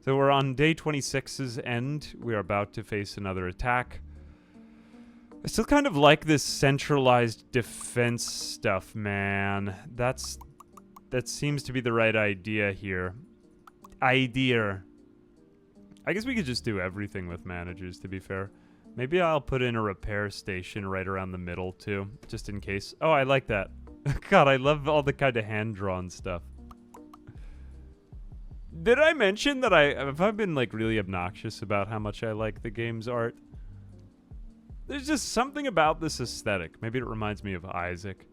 So we're on day 26's end. We are about to face another attack. I still kind of like this centralized defense stuff, man. That seems to be the right idea here. I guess we could just do everything with managers, to be fair. Maybe I'll put in a repair station right around the middle, too, just in case. Oh, I like that. God, I love all the kind of hand-drawn stuff. Did I mention that have I been, like, really obnoxious about how much I like the game's art? There's just something about this aesthetic. Maybe it reminds me of Isaac,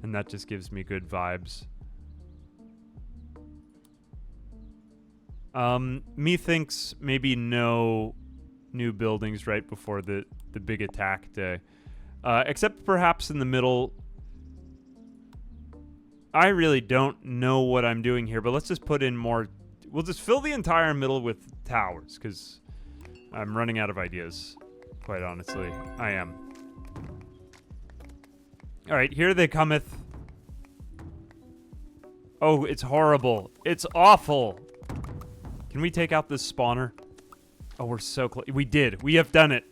and that just gives me good vibes. Methinks maybe no new buildings right before the big attack day. Except perhaps in the middle. I really don't know what I'm doing here, but let's just put in more. We'll just fill the entire middle with towers, because I'm running out of ideas, quite honestly. I am. Alright, here they cometh. Oh, it's horrible. It's awful. Can we take out this spawner? Oh, we're so close. We did. We have done it.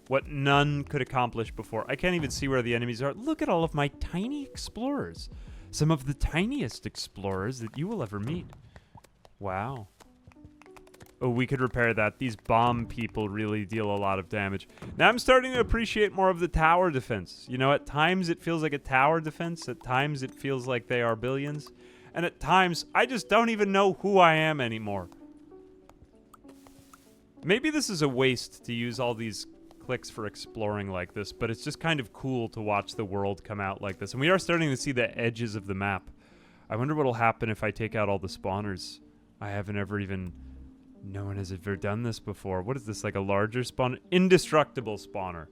What none could accomplish before. I can't even see where the enemies are. Look at all of my tiny explorers. Some of the tiniest explorers that you will ever meet. Wow. Oh, we could repair that. These bomb people really deal a lot of damage. Now I'm starting to appreciate more of the tower defense. You know, at times it feels like a tower defense. At times it feels like they are billions. And at times, I just don't even know who I am anymore. Maybe this is a waste to use all these clicks for exploring like this, but it's just kind of cool to watch the world come out like this. And we are starting to see the edges of the map. I wonder what'll happen if I take out all the spawners. I haven't ever even... No one has ever done this before. What is this, like a larger spawner? Indestructible spawner.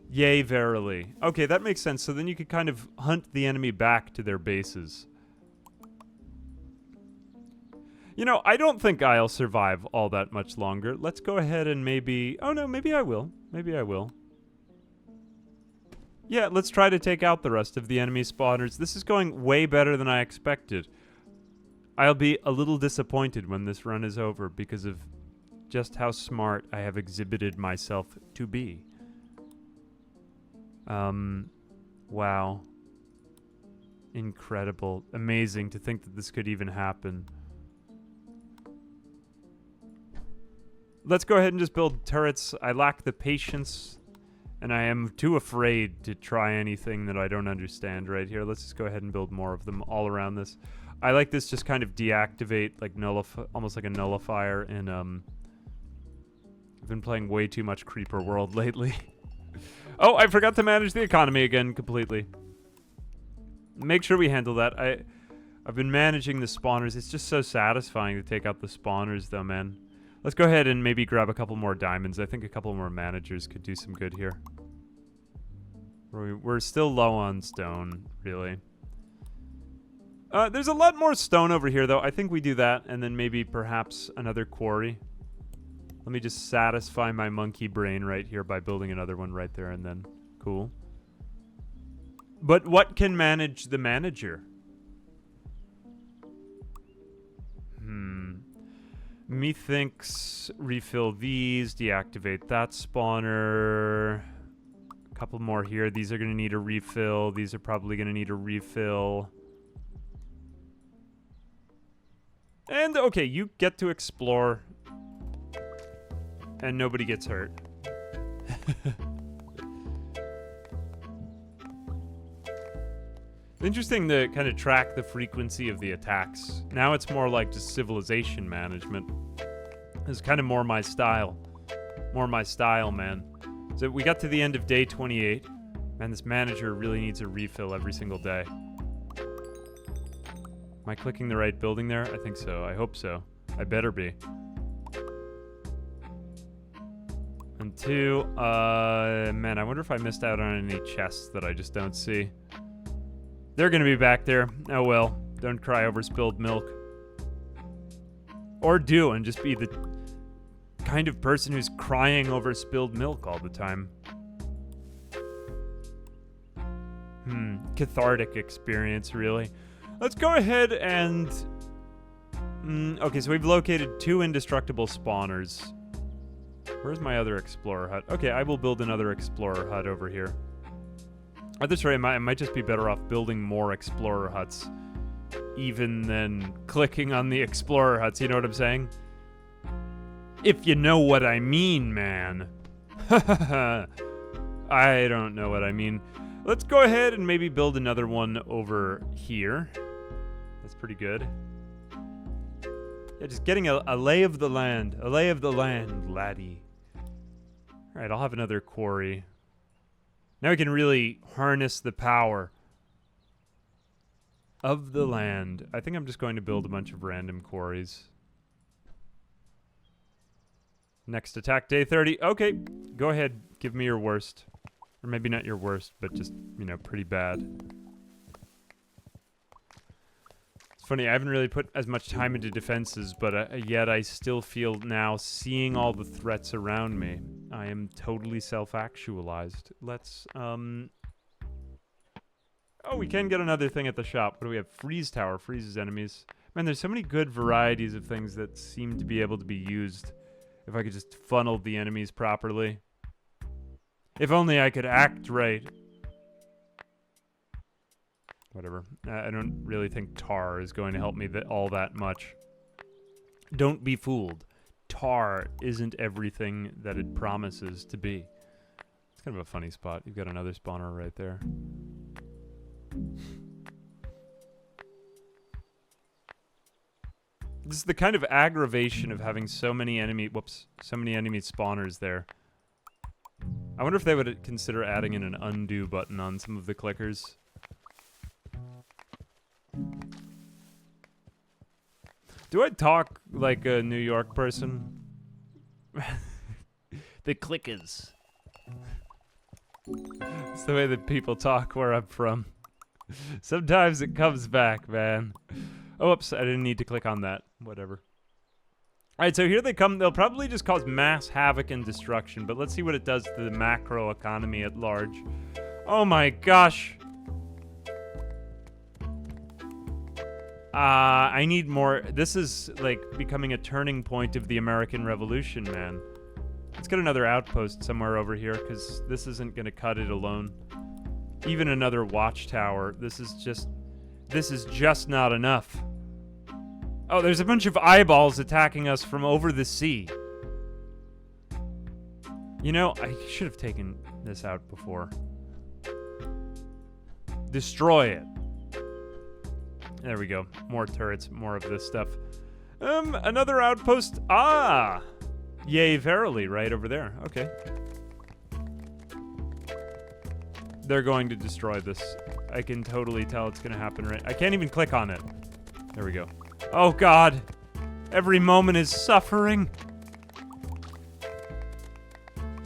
Yay, verily. Okay, that makes sense. So then you could kind of hunt the enemy back to their bases. You know, I don't think I'll survive all that much longer. Let's go ahead and maybe... Oh, no, maybe I will. Maybe I will. Yeah, let's try to take out the rest of the enemy spawners. This is going way better than I expected. I'll be a little disappointed when this run is over because of just how smart I have exhibited myself to be. Wow. Incredible. Amazing to think that this could even happen. Let's go ahead and just build turrets. I lack the patience, and I am too afraid to try anything that I don't understand right here. Let's just go ahead and build more of them all around this. I like this just kind of deactivate, like almost like a nullifier in, I've been playing way too much Creeper World lately. Oh, I forgot to manage the economy again completely. Make sure we handle that. I've been managing the spawners. It's just so satisfying to take out the spawners though, man. Let's go ahead and maybe grab a couple more diamonds. I think a couple more managers could do some good here. We're still low on stone, really. There's a lot more stone over here, though. I think we do that, and then maybe perhaps another quarry. Let me just satisfy my monkey brain right here by building another one right there, and then... Cool. But what can manage the manager? Methinks refill these, deactivate that spawner. A couple more here. These are going to need a refill. These are probably going to need a refill. And, okay, you get to explore. And nobody gets hurt. Interesting to kind of track the frequency of the attacks. Now it's more like just civilization management. It's kind of more my style. More my style, man. So we got to the end of day 28. Man, this manager really needs a refill every single day. Am I clicking the right building there? I think so. I hope so. I better be. And two, man, I wonder if I missed out on any chests that I just don't see. They're gonna be back there. Oh well. Don't cry over spilled milk. Or do and just be the kind of person who's crying over spilled milk all the time. Cathartic experience, really. Let's go ahead and... okay, so we've located 2 indestructible spawners. Where's my other explorer hut? Okay, I will build another explorer hut over here. At this rate, I might just be better off building more explorer huts, even than clicking on the explorer huts, you know what I'm saying? If you know what I mean, man. I don't know what I mean. Let's go ahead and maybe build another one over here. That's pretty good. Yeah, just getting a lay of the land. A lay of the land, laddie. Alright, I'll have another quarry. Now we can really harness the power of the land. I think I'm just going to build a bunch of random quarries. Next attack, day 30. Okay, go ahead. Give me your worst. Or maybe not your worst, but just, you know, pretty bad. It's funny, I haven't really put as much time into defenses, but yet I still feel now, seeing all the threats around me, I am totally self-actualized. Let's, Oh, we can get another thing at the shop. What do we have? Freeze Tower freezes enemies. Man, there's so many good varieties of things that seem to be able to be used if I could just funnel the enemies properly. If only I could act right. Whatever. I don't really think tar is going to help me all that much. Don't be fooled. Tar isn't everything that it promises to be. It's kind of a funny spot. You've got another spawner right there. This is the kind of aggravation of having so many enemy spawners there. I wonder if they would consider adding in an undo button on some of the clickers. Do I talk like a New York person? The clickers. It's the way that people talk where I'm from. Sometimes it comes back, man. Oh, oops, I didn't need to click on that. Whatever. Alright, so here they come. They'll probably just cause mass havoc and destruction, but let's see what it does to the macro economy at large. Oh my gosh. I need more. This is, like, becoming a turning point of the American Revolution, man. Let's get another outpost somewhere over here, because this isn't going to cut it alone. Even another watchtower. This is just not enough. Oh, there's a bunch of eyeballs attacking us from over the sea. You know, I should have taken this out before. Destroy it. There we go. More turrets, more of this stuff. Another outpost. Ah! Yea, verily, right over there. Okay. They're going to destroy this. I can totally tell it's going to happen, right? I can't even click on it. There we go. Oh, God. Every moment is suffering.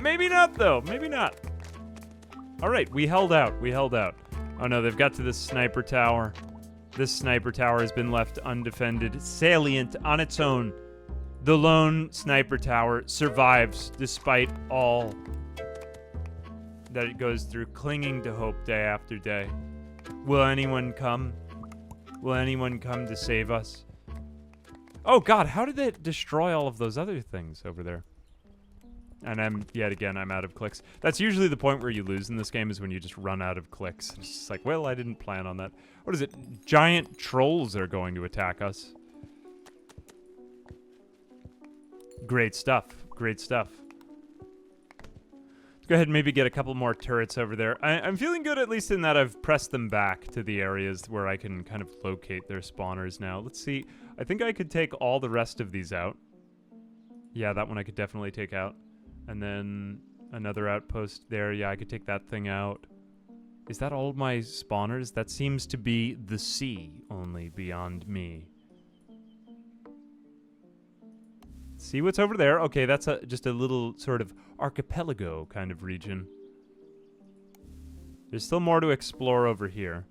Maybe not, though. Maybe not. All right, we held out. We held out. Oh, no, they've got to this sniper tower. This sniper tower has been left undefended, salient on its own. The lone sniper tower survives despite all that it goes through, clinging to hope day after day. Will anyone come? Will anyone come to save us? Oh God, how did they destroy all of those other things over there? And yet again, I'm out of clicks. That's usually the point where you lose in this game, is when you just run out of clicks. It's just like, well, I didn't plan on that. What is it? Giant trolls are going to attack us. Great stuff. Great stuff. Let's go ahead and maybe get a couple more turrets over there. I'm feeling good, at least in that I've pressed them back to the areas where I can kind of locate their spawners now. Let's see. I think I could take all the rest of these out. Yeah, that one I could definitely take out. And then another outpost there. Yeah, I could take that thing out. Is that all of my spawners? That seems to be the sea, only beyond me. See what's over there? Okay, that's just a little sort of archipelago kind of region. There's still more to explore over here.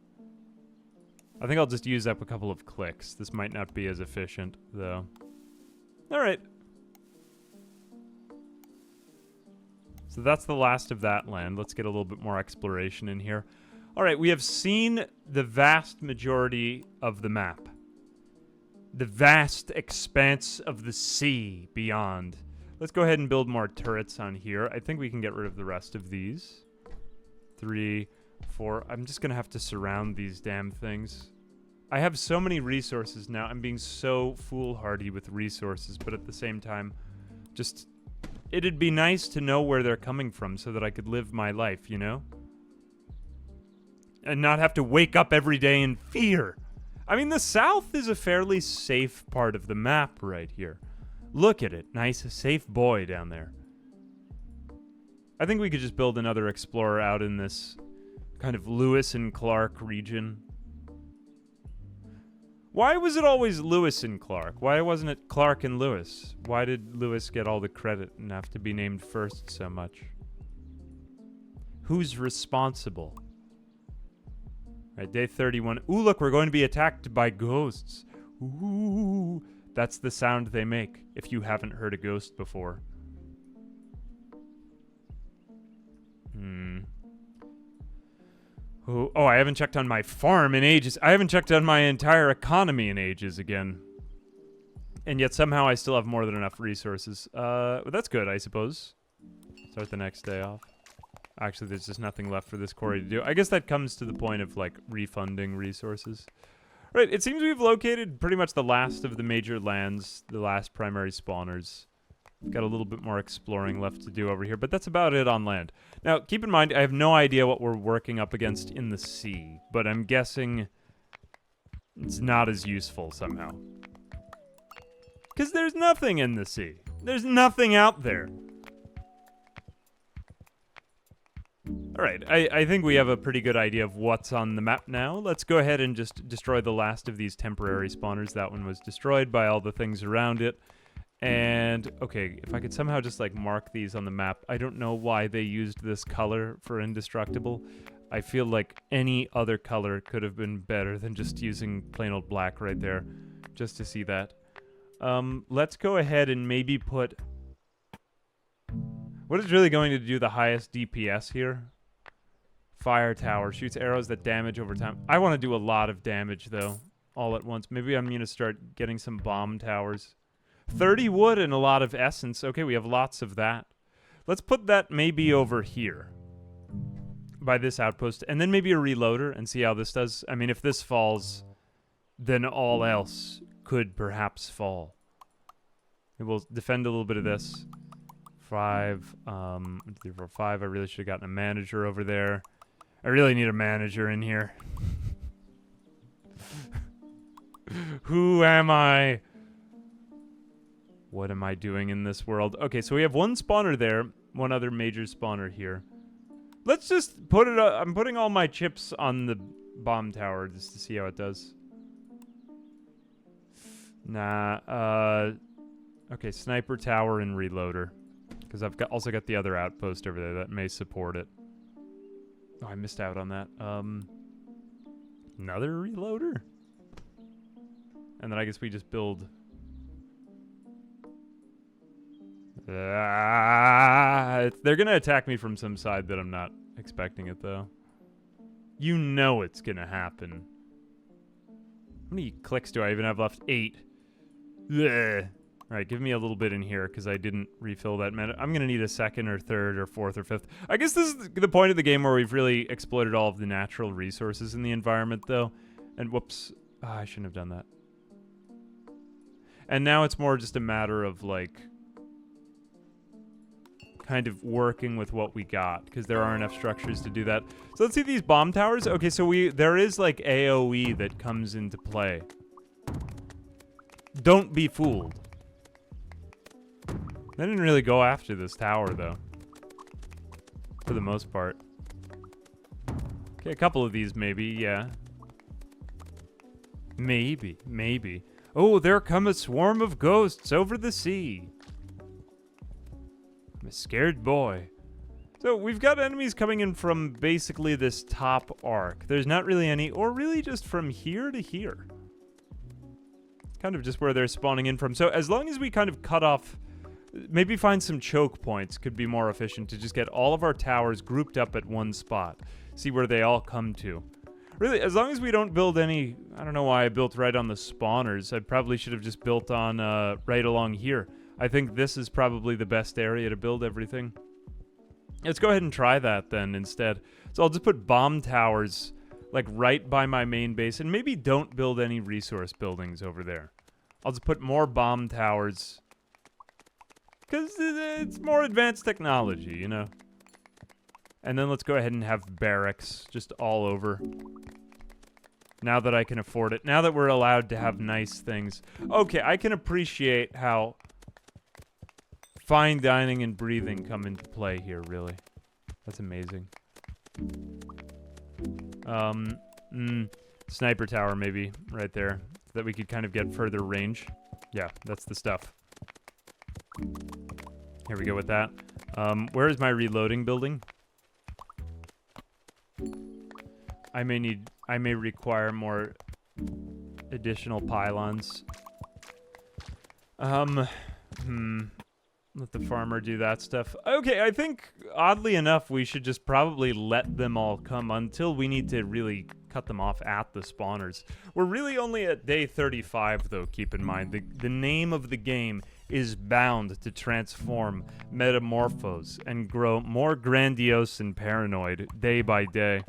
I think I'll just use up a couple of clicks. This might not be as efficient, though. All right. So that's the last of that land. Let's get a little bit more exploration in here. All right, we have seen the vast majority of the map. The vast expanse of the sea beyond. Let's go ahead and build more turrets on here. I think we can get rid of the rest of these. 3, 4. I'm just going to have to surround these damn things. I have so many resources now. I'm being so foolhardy with resources, but at the same time, just... it'd be nice to know where they're coming from so that I could live my life, you know? And not have to wake up every day in fear. I mean, the south is a fairly safe part of the map right here. Look at it. Nice, safe boy down there. I think we could just build another explorer out in this kind of Lewis and Clark region. Why was it always Lewis and Clark? Why wasn't it Clark and Lewis? Why did Lewis get all the credit and have to be named first so much? Who's responsible? All right, day 31. Ooh, look, we're going to be attacked by ghosts. Ooh, that's the sound they make if you haven't heard a ghost before. Oh, I haven't checked on my farm in ages. I haven't checked on my entire economy in ages again. And yet somehow I still have more than enough resources. But that's good, I suppose. Start the next day off. Actually, there's just nothing left for this quarry to do. I guess that comes to the point of, like, refunding resources. Right, it seems we've located pretty much the last of the major lands, the last primary spawners. We've got a little bit more exploring left to do over here, but that's about it on land. Now, keep in mind, I have no idea what we're working up against in the sea, but I'm guessing it's not as useful somehow. Because there's nothing in the sea. There's nothing out there. Alright, I think we have a pretty good idea of what's on the map now. Let's go ahead and just destroy the last of these temporary spawners. That one was destroyed by all the things around it. And, okay, if I could somehow just, like, mark these on the map. I don't know why they used this color for indestructible. I feel like any other color could have been better than just using plain old black right there, just to see that. Let's go ahead and maybe put... what is really going to do the highest DPS here? Fire tower. Shoots arrows that damage over time. I want to do a lot of damage, though, all at once. Maybe I'm going to start getting some bomb towers. 30 wood and a lot of essence. Okay, we have lots of that. Let's put that maybe over here. By this outpost. And then maybe a reloader and see how this does. I mean, if this falls, then all else could perhaps fall. We'll defend a little bit of this. 5, 3, 4, 5. I really should have gotten a manager over there. I really need a manager in here. Who am I? What am I doing in this world? Okay, so we have one spawner there, one other major spawner here. Let's just put it, I'm putting all my chips on the bomb tower just to see how it does. Nah, okay, sniper tower and reloader. Because I've also got the other outpost over there that may support it. Oh, I missed out on that. Another reloader? And then I guess we just build... they're gonna attack me from some side that I'm not expecting it, though. You know it's gonna happen. How many clicks do I even have left? 8. Ugh. Alright, give me a little bit in here, because I didn't refill that mana. I'm gonna need a second or third or fourth or fifth. I guess this is the point of the game where we've really exploited all of the natural resources in the environment, though. And whoops. Oh, I shouldn't have done that. And now it's more just a matter of, like... kind of working with what we got, because there are enough structures to do that. So let's see these bomb towers. Okay, so there is like AoE that comes into play. Don't be fooled. They didn't really go after this tower, though. For the most part. Okay, a couple of these maybe, yeah. Maybe. Oh, there come a swarm of ghosts over the sea. I'm a scared boy. So we've got enemies coming in from basically this top arc. There's not really any, or really just from here to here. kind of just where they're spawning in from. So as long as we kind of cut off, maybe find some choke points could be more efficient to just get all of our towers grouped up at one spot. See where they all come to. Really, as long as we don't build any... I don't know why I built right on the spawners. I probably should have just built on right along here. I think this is probably the best area to build everything. Let's go ahead and try that then instead. So I'll just put bomb towers like right by my main base, and maybe don't build any resource buildings over there. I'll just put more bomb towers because it's more advanced technology, you know. And then let's go ahead and have barracks just all over. Now that I can afford it. Now that we're allowed to have nice things. Okay, I can appreciate how fine dining and breathing come into play here, really. That's amazing. Sniper tower maybe right there, so that we could kind of get further range. Yeah, that's the stuff. Here we go with that. Where is my reloading building? I may require more additional pylons. Let the farmer do that stuff. Okay, I think, oddly enough, we should just probably let them all come until we need to really cut them off at the spawners. We're really only at day 35, though, keep in mind. The name of the game is bound to transform, metamorphose, and grow more grandiose and paranoid day by day.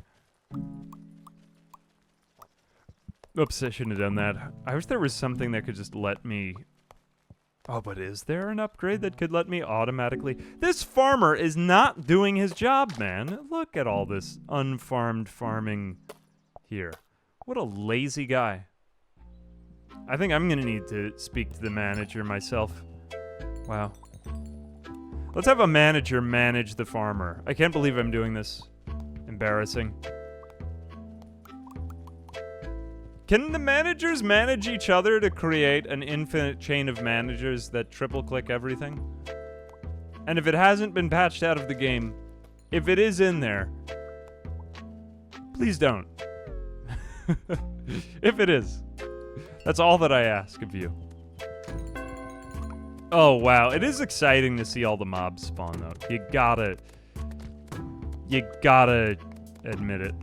Oops, I shouldn't have done that. I wish there was something that could just let me... Oh, but is there an upgrade that could let me automatically... This farmer is not doing his job, man. Look at all this unfarmed farming here. What a lazy guy. I think I'm gonna need to speak to the manager myself. Wow. Let's have a manager manage the farmer. I can't believe I'm doing this. Embarrassing. Can the managers manage each other to create an infinite chain of managers that triple-click everything? And if it hasn't been patched out of the game, if it is in there, please don't. If it is. That's all that I ask of you. Oh, wow. It is exciting to see all the mobs spawn, though. You gotta admit it.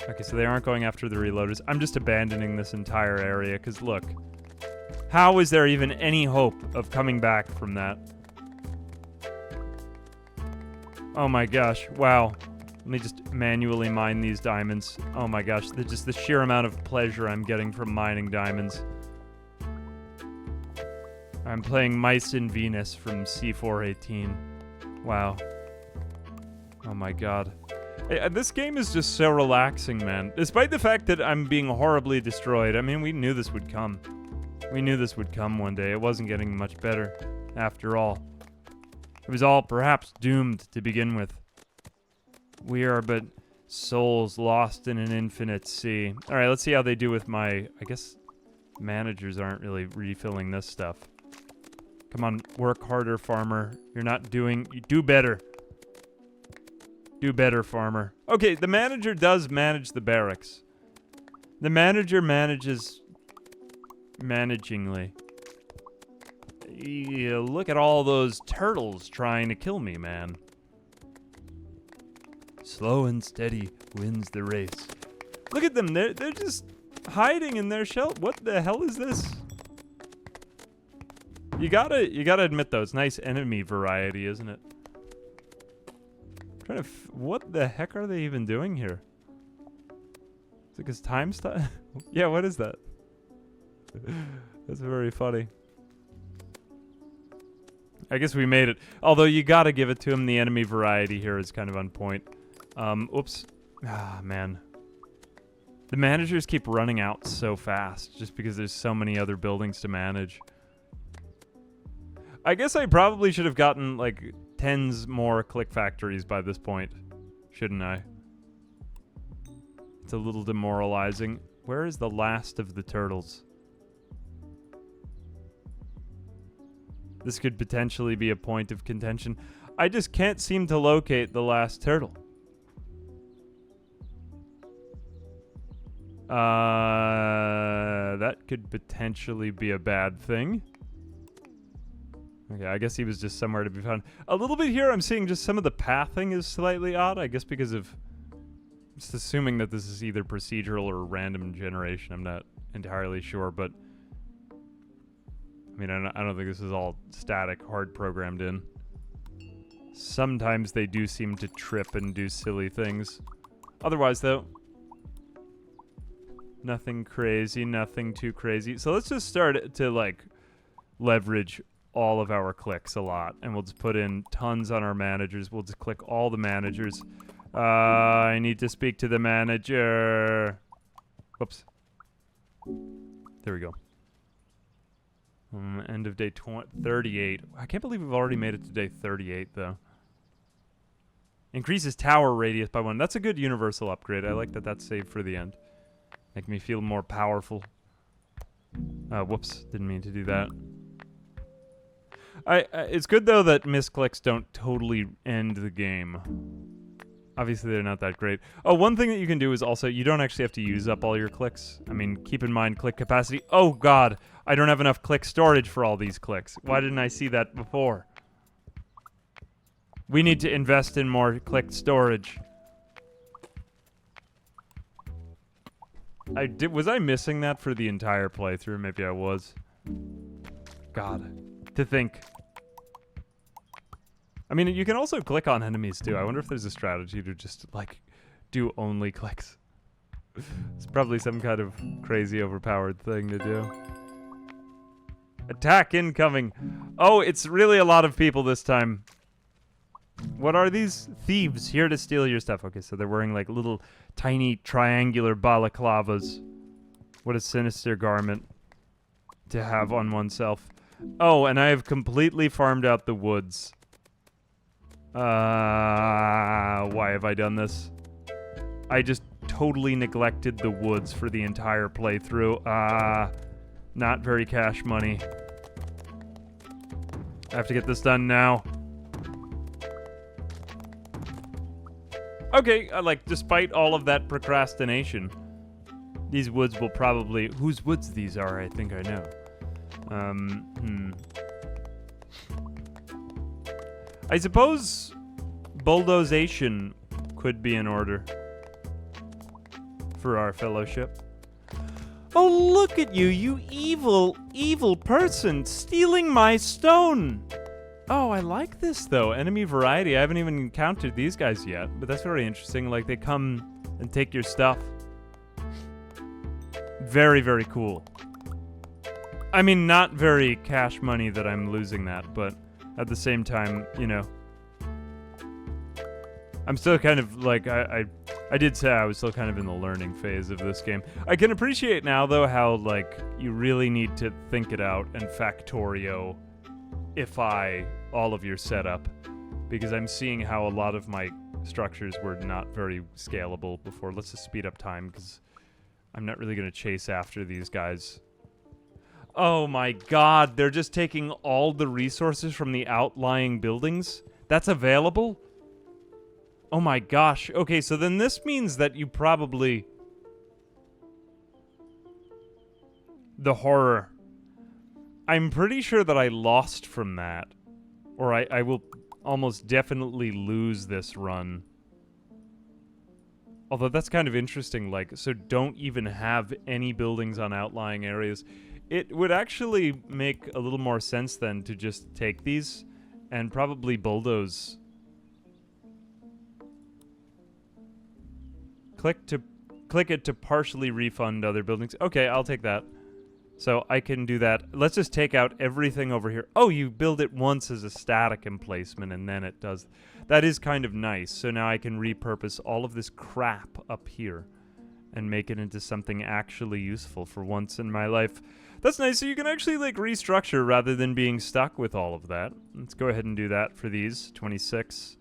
Okay, so they aren't going after the reloaders. I'm just abandoning this entire area, because look. How is there even any hope of coming back from that? Oh my gosh, wow. Let me just manually mine these diamonds. Oh my gosh, just the sheer amount of pleasure I'm getting from mining diamonds. I'm playing Mice in Venus from C418. Wow. Oh my god. This game is just so relaxing, man. Despite the fact that I'm being horribly destroyed. I mean, we knew this would come. We knew this would come one day. It wasn't getting much better, after all. It was all perhaps doomed to begin with. We are but souls lost in an infinite sea. Alright, let's see how they do with my... I guess managers aren't really refilling this stuff. Come on, work harder, farmer. You're not doing... You do better. Do better, farmer. Okay, the manager does manage the barracks. The manager manages... managingly. Yeah, look at all those turtles trying to kill me, man. Slow and steady wins the race. Look at them, they're just hiding in their shell. What the hell is this? You gotta admit though, it's nice enemy variety, isn't it? I'm trying to what the heck are they even doing here? Is it 'cause time stop? Yeah, what is that? That's very funny. I guess we made it. Although you gotta give it to him, the enemy variety here is kind of on point. Oops. Ah, man. The managers keep running out so fast just because there's so many other buildings to manage. I guess I probably should have gotten, like, 10s more click factories by this point. Shouldn't I? It's a little demoralizing. Where is the last of the turtles? This could potentially be a point of contention. I just can't seem to locate the last turtle. That could potentially be a bad thing. Okay, I guess he was just somewhere to be found. A little bit here, I'm seeing just some of the pathing is slightly odd. I guess because of... Just assuming that this is either procedural or random generation. I'm not entirely sure, but... I mean, I don't think this is all static, hard programmed in. Sometimes they do seem to trip and do silly things. Otherwise, though... Nothing crazy, nothing too crazy. So let's just start to, like, leverage all of our clicks a lot. And we'll just put in tons on our managers. We'll just click all the managers. I need to speak to the manager. Whoops. There we go. End of day 38. I can't believe we've already made it to day 38, though. Increases tower radius by 1. That's a good universal upgrade. I like that that's saved for the end. Make me feel more powerful. Whoops. Didn't mean to do that. It's good, though, that misclicks don't totally end the game. Obviously, they're not that great. Oh, one thing that you can do is also, you don't actually have to use up all your clicks. I mean, keep in mind click capacity. Oh, God. I don't have enough click storage for all these clicks. Why didn't I see that before? We need to invest in more click storage. Was I missing that for the entire playthrough? Maybe I was. God. To think. I mean, you can also click on enemies, too. I wonder if there's a strategy to just, like, do only clicks. It's probably some kind of crazy overpowered thing to do. Attack incoming. Oh, it's really a lot of people this time. What are these? Thieves here to steal your stuff. Okay, so they're wearing like little tiny triangular balaclavas. What a sinister garment to have on oneself. Oh, and I have completely farmed out the woods. Why have I done this? I just totally neglected the woods for the entire playthrough. Not very cash money. I have to get this done now. Okay, like, despite all of that procrastination, these woods will probably... Whose woods these are, I think I know. I suppose bulldozation could be in order for our fellowship. Oh, look at you, you evil, evil person, stealing my stone! Oh, I like this, though. Enemy variety. I haven't even encountered these guys yet, but that's very interesting. Like, they come and take your stuff. Very, very cool. I mean, not very cash money that I'm losing that, but at the same time, you know. I'm still kind of, like, I did say I was still kind of in the learning phase of this game. I can appreciate now, though, how, like, you really need to think it out and factorio all of your setup, because I'm seeing how a lot of my structures were not very scalable before. Let's just speed up time, because I'm not really going to chase after these guys. Oh my god, they're just taking all the resources from the outlying buildings? That's available? Oh my gosh. Okay, so then this means that you probably... The horror. I'm pretty sure that I lost from that. Or I will almost definitely lose this run. Although that's kind of interesting, like, so don't even have any buildings on outlying areas. It would actually make a little more sense then to just take these and probably bulldoze. Click it to partially refund other buildings. Okay, I'll take that. So I can do that. Let's just take out everything over here. Oh, you build it once as a static emplacement, and then it does. That is kind of nice. So now I can repurpose all of this crap up here and make it into something actually useful for once in my life. That's nice. So you can actually, like, restructure rather than being stuck with all of that. Let's go ahead and do that for these. 26.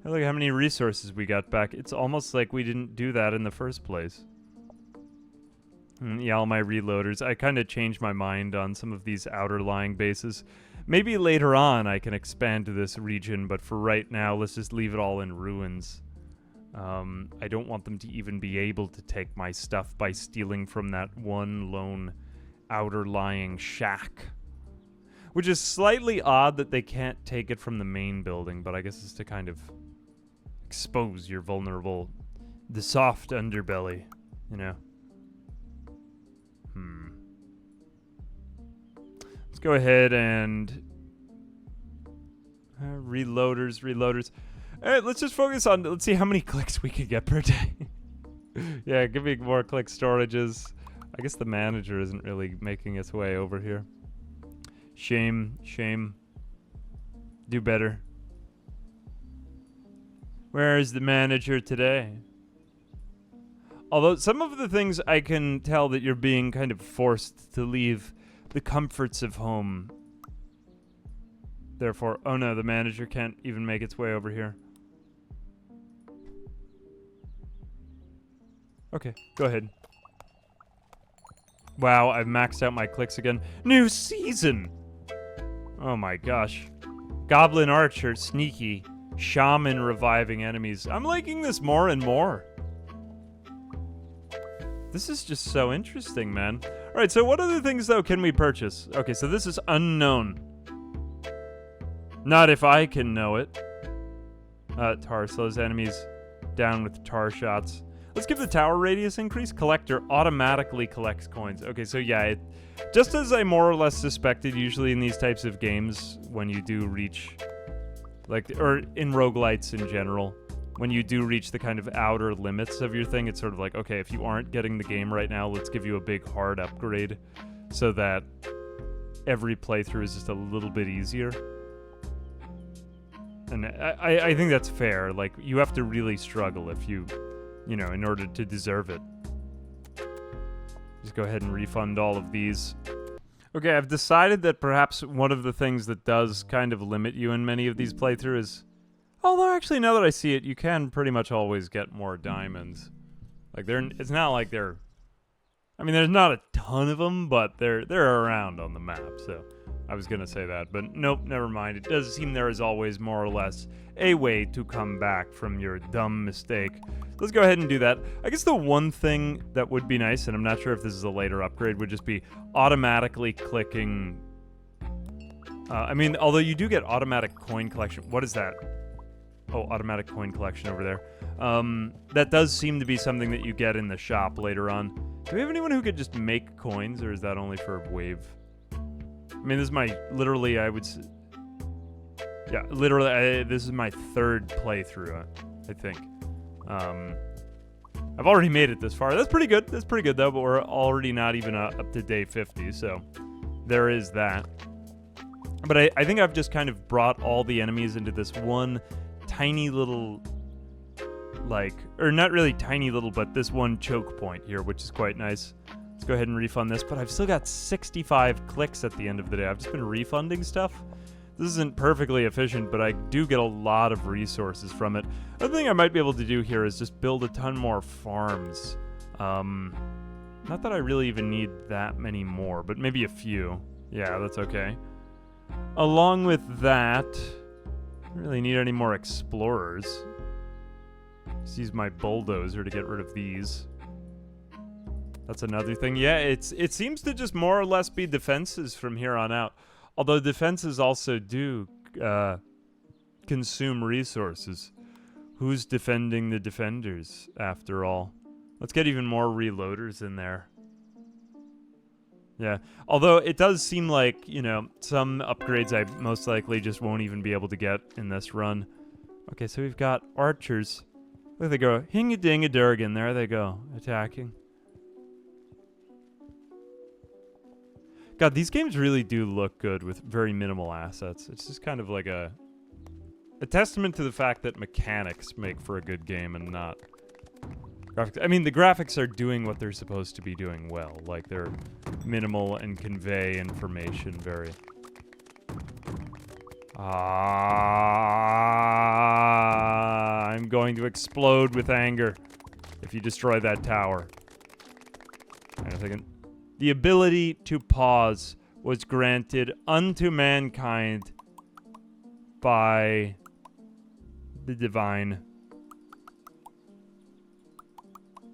Hey, look at how many resources we got back. It's almost like we didn't do that in the first place. Yeah, all my reloaders. I kind of changed my mind on some of these outer lying bases. Maybe later on I can expand to this region, but for right now, let's just leave it all in ruins. I don't want them to even be able to take my stuff by stealing from that one lone outer lying shack. Which is slightly odd that they can't take it from the main building, but I guess it's to kind of expose your vulnerable, the soft underbelly, you know. Let's go ahead and reloaders. All right, let's just focus on, let's see how many clicks we can get per day. Yeah, give me more click storages. I guess the manager isn't really making its way over here. Shame. Do better. Where is the manager today? Although some of the things I can tell that you're being kind of forced to leave the comforts of home. Therefore, oh no, the manager can't even make its way over here. Okay, go ahead. Wow, I've maxed out my clicks again. New season! Oh my gosh. Goblin Archer, sneaky. Shaman reviving enemies. I'm liking this more and more. This is just so interesting, man. Alright, so what other things, though, can we purchase? Okay, so this is unknown. Not if I can know it. Tar slows enemies down with tar shots. Let's give the tower radius increase. Collector automatically collects coins. Okay, so yeah, just as I more or less suspected, usually in these types of games, when you do reach, like, or in roguelites in general, when you do reach the kind of outer limits of your thing, it's sort of like, okay, if you aren't getting the game right now, let's give you a big hard upgrade so that every playthrough is just a little bit easier. And I think that's fair. Like, you have to really struggle if you know, in order to deserve it. Just go ahead and refund all of these. Okay, I've decided that perhaps one of the things that does kind of limit you in many of these playthroughs is... Although, actually, now that I see it, you can pretty much always get more diamonds. Like, it's not like they're... I mean, there's not a ton of them, but they're around on the map, so... I was gonna say that, but nope, never mind. It does seem there is always more or less a way to come back from your dumb mistake. Let's go ahead and do that. I guess the one thing that would be nice, and I'm not sure if this is a later upgrade, would just be automatically clicking... I mean, although you do get automatic coin collection. What is that? Oh, automatic coin collection over there. That does seem to be something that you get in the shop later on. Do we have anyone who could just make coins, or is that only for wave? I mean, this is my, literally, I would say, yeah, literally, this is my third playthrough, I think. I've already made it this far. That's pretty good, though, but we're already not even up to day 50, so there is that. But I think I've just kind of brought all the enemies into this one tiny little, like, or not really tiny little, but this one choke point here, which is quite nice. Let's go ahead and refund this, but I've still got 65 clicks at the end of the day. I've just been refunding stuff. This isn't perfectly efficient, but I do get a lot of resources from it. Another thing I might be able to do here is just build a ton more farms. Not that I really even need that many more, but maybe a few. Yeah, that's okay. Along with that, I don't really need any more explorers. Just use my bulldozer to get rid of these. That's another thing. Yeah, it seems to just more or less be defenses from here on out. Although defenses also do consume resources. Who's defending the defenders, after all? Let's get even more reloaders in there. Yeah, although it does seem like, you know, some upgrades I most likely just won't even be able to get in this run. Okay, so we've got archers. There they go. Hing-a-ding-a-durgan. There they go. Attacking. God, these games really do look good with very minimal assets. It's just kind of like a testament to the fact that mechanics make for a good game and not graphics. I mean, the graphics are doing what they're supposed to be doing well. Like, they're minimal and convey information very... I'm going to explode with anger if you destroy that tower. Hang on a second. The ability to pause was granted unto mankind by the divine.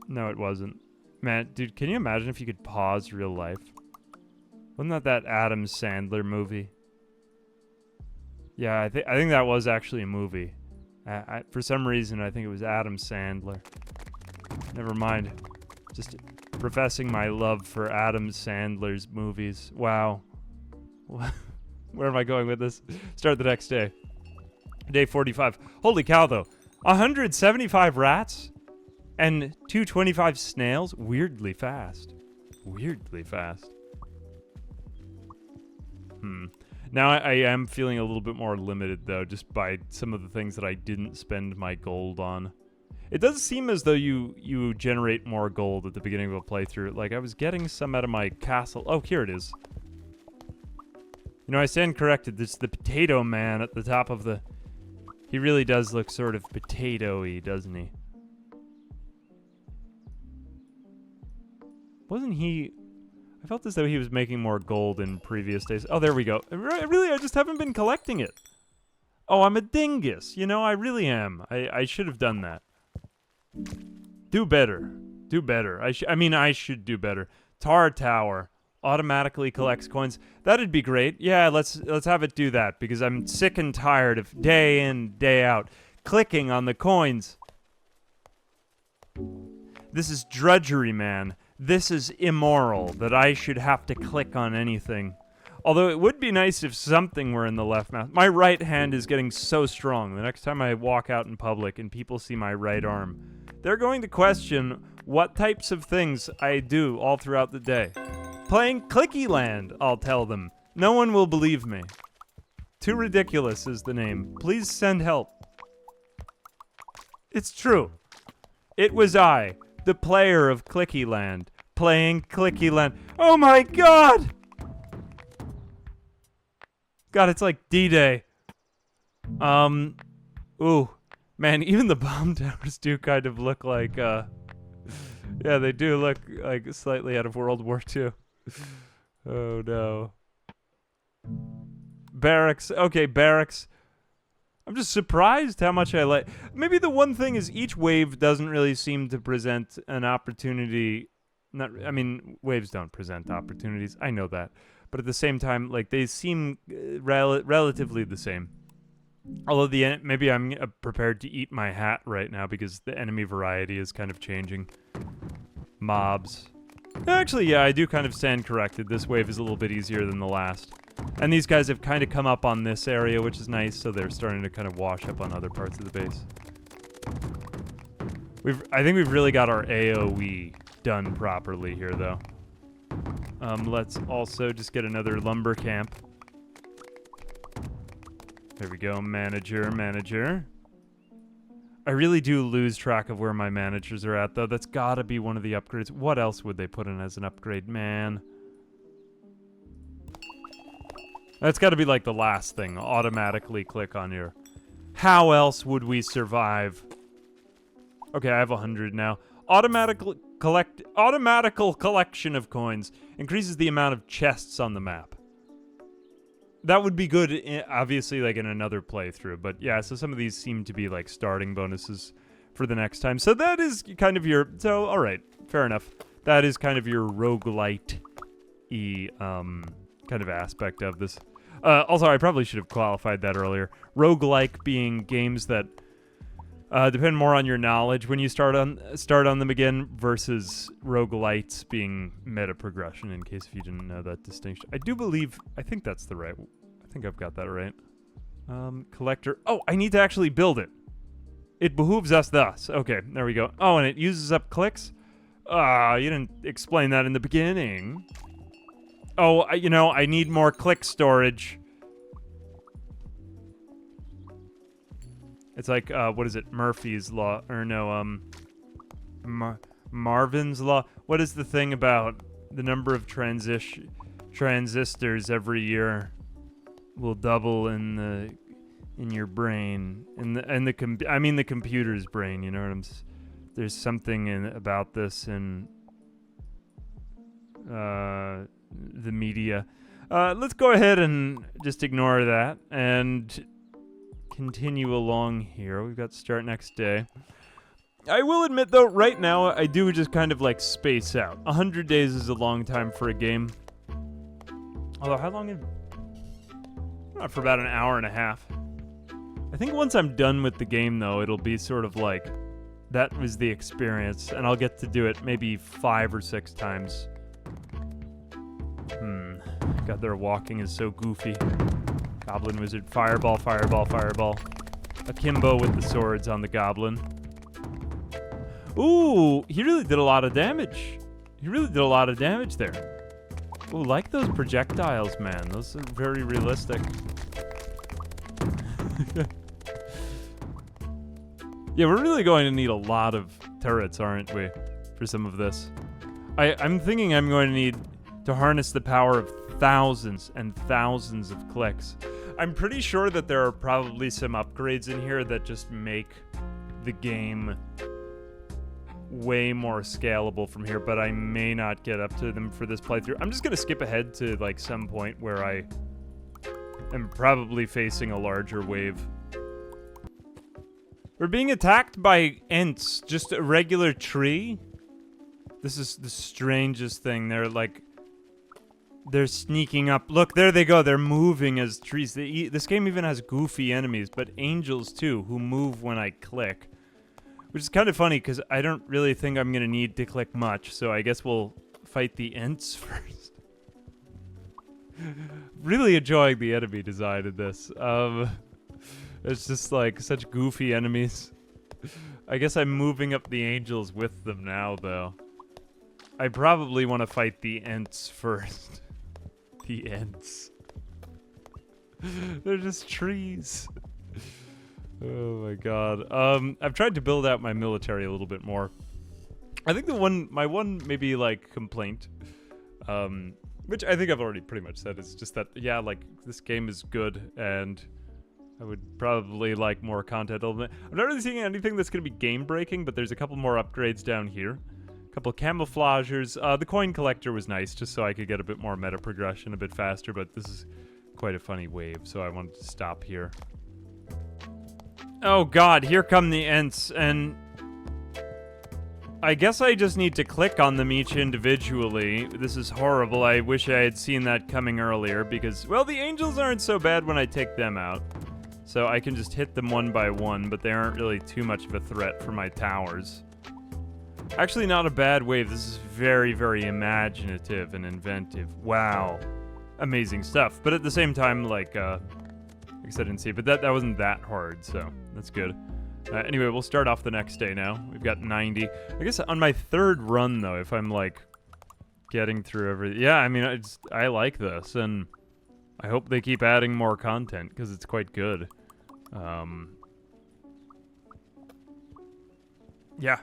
No, it wasn't. Man, dude, can you imagine if you could pause real life? Wasn't that Adam Sandler movie? Yeah, I think that was actually a movie. For some reason, I think it was Adam Sandler. Never mind. Just professing my love for Adam Sandler's movies. Wow. Where am I going with this? Start the next day. Day 45. Holy cow, though. 175 rats and 225 snails? Weirdly fast. Weirdly fast. Now I am feeling a little bit more limited, though, just by some of the things that I didn't spend my gold on. It does seem as though you generate more gold at the beginning of a playthrough. Like, I was getting some out of my castle. Oh, here it is. You know, I stand corrected. This is the potato man at the top of the... He really does look sort of potato-y, doesn't he? Wasn't he... I felt as though he was making more gold in previous days. Oh, there we go. Really, I just haven't been collecting it. Oh, I'm a dingus. You know, I really am. I should have done that. Do better. Do better. I mean, I should do better. Tar Tower automatically collects coins. That'd be great. Yeah, let's have it do that, because I'm sick and tired of day in, day out clicking on the coins. This is drudgery, man. This is immoral, that I should have to click on anything. Although it would be nice if something were in the left mouth. My right hand is getting so strong. The next time I walk out in public and people see my right arm, they're going to question what types of things I do all throughout the day. Playing Clickyland, I'll tell them. No one will believe me. Too Ridiculous is the name. Please send help. It's true. It was I, the player of Clickyland, playing Clickyland. Oh my god! God, it's like D-Day. Ooh. Man, even the bomb towers do kind of look like, yeah, they do look like slightly out of World War II. Oh no. Barracks. Okay, barracks. I'm just surprised how much I like. Maybe the one thing is each wave doesn't really seem to present an opportunity. I mean, waves don't present opportunities. I know that. But at the same time, like, they seem relatively the same. Although maybe I'm prepared to eat my hat right now because the enemy variety is kind of changing. Mobs. Actually, yeah, I do kind of stand corrected. This wave is a little bit easier than the last. And these guys have kind of come up on this area, which is nice, so they're starting to kind of wash up on other parts of the base. I think we've really got our AoE done properly here, though. Let's also just get another lumber camp. There we go, manager. I really do lose track of where my managers are at, though. That's gotta be one of the upgrades. What else would they put in as an upgrade, man? That's gotta be like the last thing. Automatically click on your... How else would we survive? Okay, I have 100 now. Automatical collection of coins increases the amount of chests on the map. That would be good, obviously, like in another playthrough. But yeah, so some of these seem to be like starting bonuses for the next time. So that is kind of your... So, all right, fair enough. That is kind of your roguelite-y kind of aspect of this. Also, I probably should have qualified that earlier. Roguelike being games that depend more on your knowledge when you start on them again, versus roguelites being meta progression, in case if you didn't know that distinction. I think that's the right... I think I've got that right. Collector... Oh, I need to actually build it. It behooves us thus. Okay, there we go. Oh, and it uses up clicks? You didn't explain that in the beginning. Oh, I need more click storage. It's like, what is it? Murphy's Law. Or no, Marvin's Law. What is the thing about the number of transistors every year will double in your brain? I mean the computer's brain, you know what I'm saying? There's something about this in the media. Let's go ahead and just ignore that and continue along here. We've got start next day. I will admit, though, right now I do just kind of like space out. 100 days is a long time for a game. Although, how long have... For about an hour and a half. I think once I'm done with the game, though, it'll be sort of like, that was the experience, and I'll get to do it maybe 5 or 6 times. God, their walking is so goofy. Goblin wizard, fireball, fireball, fireball. Akimbo with the swords on the goblin. Ooh, he really did a lot of damage. He really did a lot of damage there. Ooh, like those projectiles, man. Those are very realistic. Yeah, we're really going to need a lot of turrets, aren't we, for some of this? I'm thinking I'm going to need to harness the power of thousands and thousands of clicks. I'm pretty sure that there are probably some upgrades in here that just make the game way more scalable from here, but I may not get up to them for this playthrough. I'm just going to skip ahead to like some point where I am probably facing a larger wave. We're being attacked by Ents, just a regular tree. This is the strangest thing. They're sneaking up. Look, there they go. They're moving as trees. This game even has goofy enemies, but angels too, who move when I click. Which is kind of funny, because I don't really think I'm going to need to click much, so I guess we'll fight the Ents first. Really enjoying the enemy design in this. It's just like such goofy enemies. I guess I'm moving up the angels with them now, though. I probably want to fight the Ents first. The Ents. They're just trees. Oh my god. I've tried to build out my military a little bit more. I think my one maybe like complaint, which I think I've already pretty much said, is just that, yeah, like this game is good and I would probably like more content. I'm not really seeing anything that's going to be game breaking, but there's a couple more upgrades down here. A couple camouflagers. The coin collector was nice just so I could get a bit more meta progression a bit faster, but this is quite a funny wave, so I wanted to stop here. Oh god, here come the Ents, and I guess I just need to click on them each individually. This is horrible. I wish I had seen that coming earlier because, well, the angels aren't so bad when I take them out. So I can just hit them one by one, but they aren't really too much of a threat for my towers. Actually, not a bad wave. This is very, very imaginative and inventive. Wow. Amazing stuff. But at the same time, like I said, I didn't see, but that wasn't that hard, so that's good. Anyway, we'll start off the next day now. We've got 90. I guess on my third run, though, if I'm, like, getting through everything. Yeah, I mean, I like this, and I hope they keep adding more content, because it's quite good. Yeah.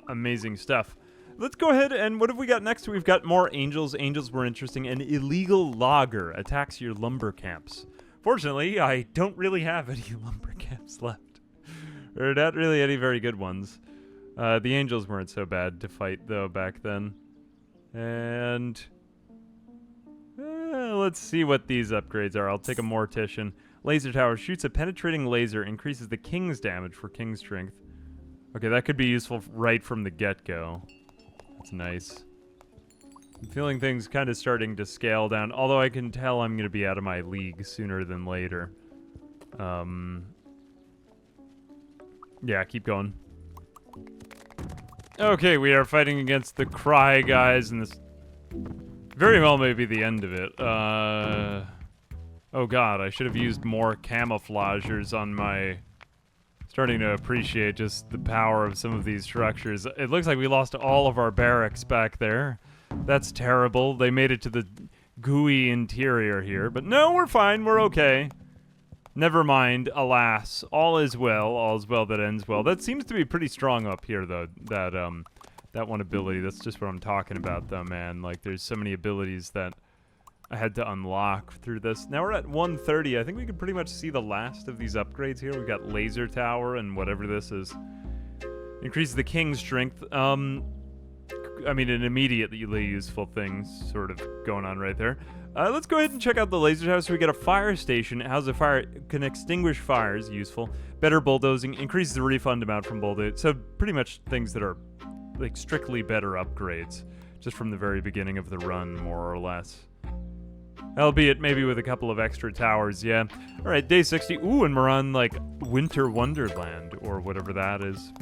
Amazing stuff. Let's go ahead and what have we got next? We've got more angels. Angels were interesting. An illegal logger attacks your lumber camps. Fortunately, I don't really have any lumber camps left. Or not really any very good ones. The angels weren't so bad to fight, though, back then. And let's see what these upgrades are. I'll take a mortician. Laser tower shoots a penetrating laser, increases the king's damage for king strength. Okay, that could be useful right from the get-go. That's nice. I'm feeling things kind of starting to scale down, although I can tell I'm going to be out of my league sooner than later. Yeah, keep going. Okay, we are fighting against the Cry guys, and this very well may be the end of it. Oh god, I should have used more camouflagers on my... Starting to appreciate just the power of some of these structures. It looks like we lost all of our barracks back there. That's terrible. They made it to the gooey interior here. But no, we're fine. We're okay. Never mind. Alas. All is well. All is well that ends well. That seems to be pretty strong up here, though. That one ability. That's just what I'm talking about, though, man. Like, there's so many abilities that I had to unlock through this. Now we're at 130. I think we can pretty much see the last of these upgrades here. We've got laser tower and whatever this is. Increases the king's strength. I mean, an immediately useful thing sort of going on right there. Let's go ahead and check out the laser tower. So we get a fire station. It houses a fire, can extinguish fires, useful. Better bulldozing, increases the refund amount from bulldozing. So pretty much things that are like strictly better upgrades, just from the very beginning of the run, more or less. Albeit maybe with a couple of extra towers, yeah. All right, day 60. Ooh, and we're on, like, Winter Wonderland, or whatever that is.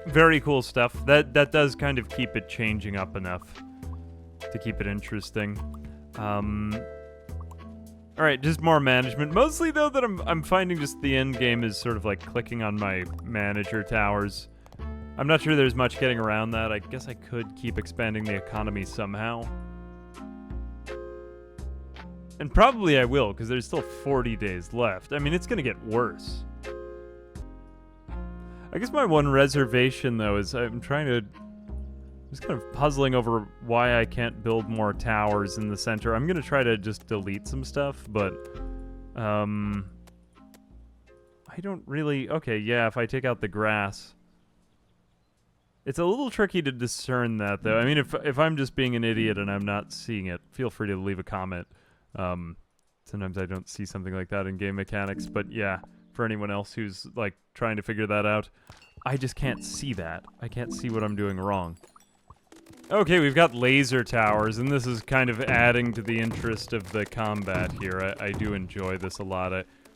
Very cool stuff. That does kind of keep it changing up enough to keep it interesting. All right, just more management. Mostly, though, that I'm finding just the end game is sort of like clicking on my manager towers. I'm not sure there's much getting around that. I guess I could keep expanding the economy somehow. And probably I will, because there's still 40 days left. I mean, it's going to get worse. I guess my one reservation, though, is I'm just kind of puzzling over why I can't build more towers in the center. I'm going to try to just delete some stuff, but I don't really... Okay, yeah, if I take out the grass. It's a little tricky to discern that, though. I mean, if I'm just being an idiot and I'm not seeing it, feel free to leave a comment. Sometimes I don't see something like that in game mechanics, but yeah, for anyone else who's like trying to figure that out, I just can't see that. I can't see what I'm doing wrong. Okay, we've got laser towers, and this is kind of adding to the interest of the combat here. I do enjoy this a lot.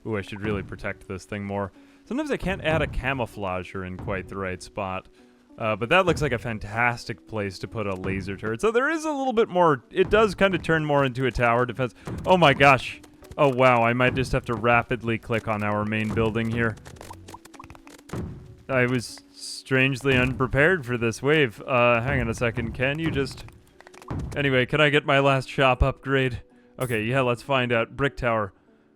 Ooh, I should really protect this thing more. Sometimes I can't add a camouflager in quite the right spot. But that looks like a fantastic place to put a laser turret. So there is a little bit more... It does kind of turn more into a tower defense. Oh my gosh. Oh wow, I might just have to rapidly click on our main building here. I was strangely unprepared for this wave. Hang on a second. Can you just... Anyway, can I get my last shop upgrade? Okay, yeah, let's find out. Brick tower.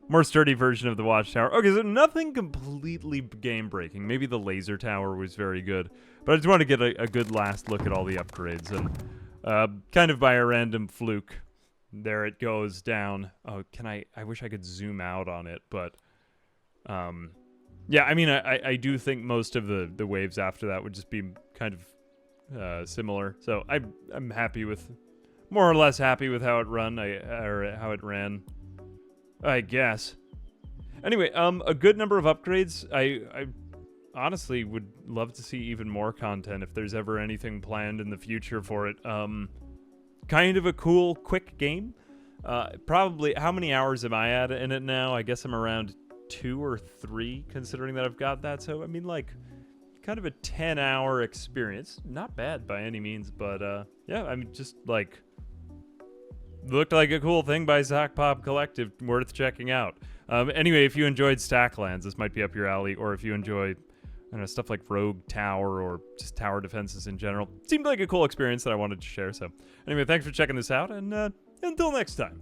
More sturdy version of the watchtower. Okay, so nothing completely game-breaking. Maybe the laser tower was very good. But I just want to get a good last look at all the upgrades. And kind of by a random fluke, there it goes down. Oh, I wish I could zoom out on it, but... yeah, I mean, I do think most of the waves after that would just be kind of similar. So I'm happy with... More or less happy with how it how it ran. I guess. Anyway, a good number of upgrades. I honestly would love to see even more content if there's ever anything planned in the future for it. Kind of a cool, quick game. Probably, how many hours am I at in it now? I guess I'm around 2 or 3, considering that I've got that. So, I mean, like, kind of a 10-hour experience. Not bad by any means, but, yeah, I mean, just, like... Looked like a cool thing by Zach Pop Collective, worth checking out. Anyway, if you enjoyed Stacklands, this might be up your alley, or if you enjoy, I don't know, stuff like Rogue Tower or just tower defenses in general, seemed like a cool experience that I wanted to share. So, anyway, thanks for checking this out, and until next time.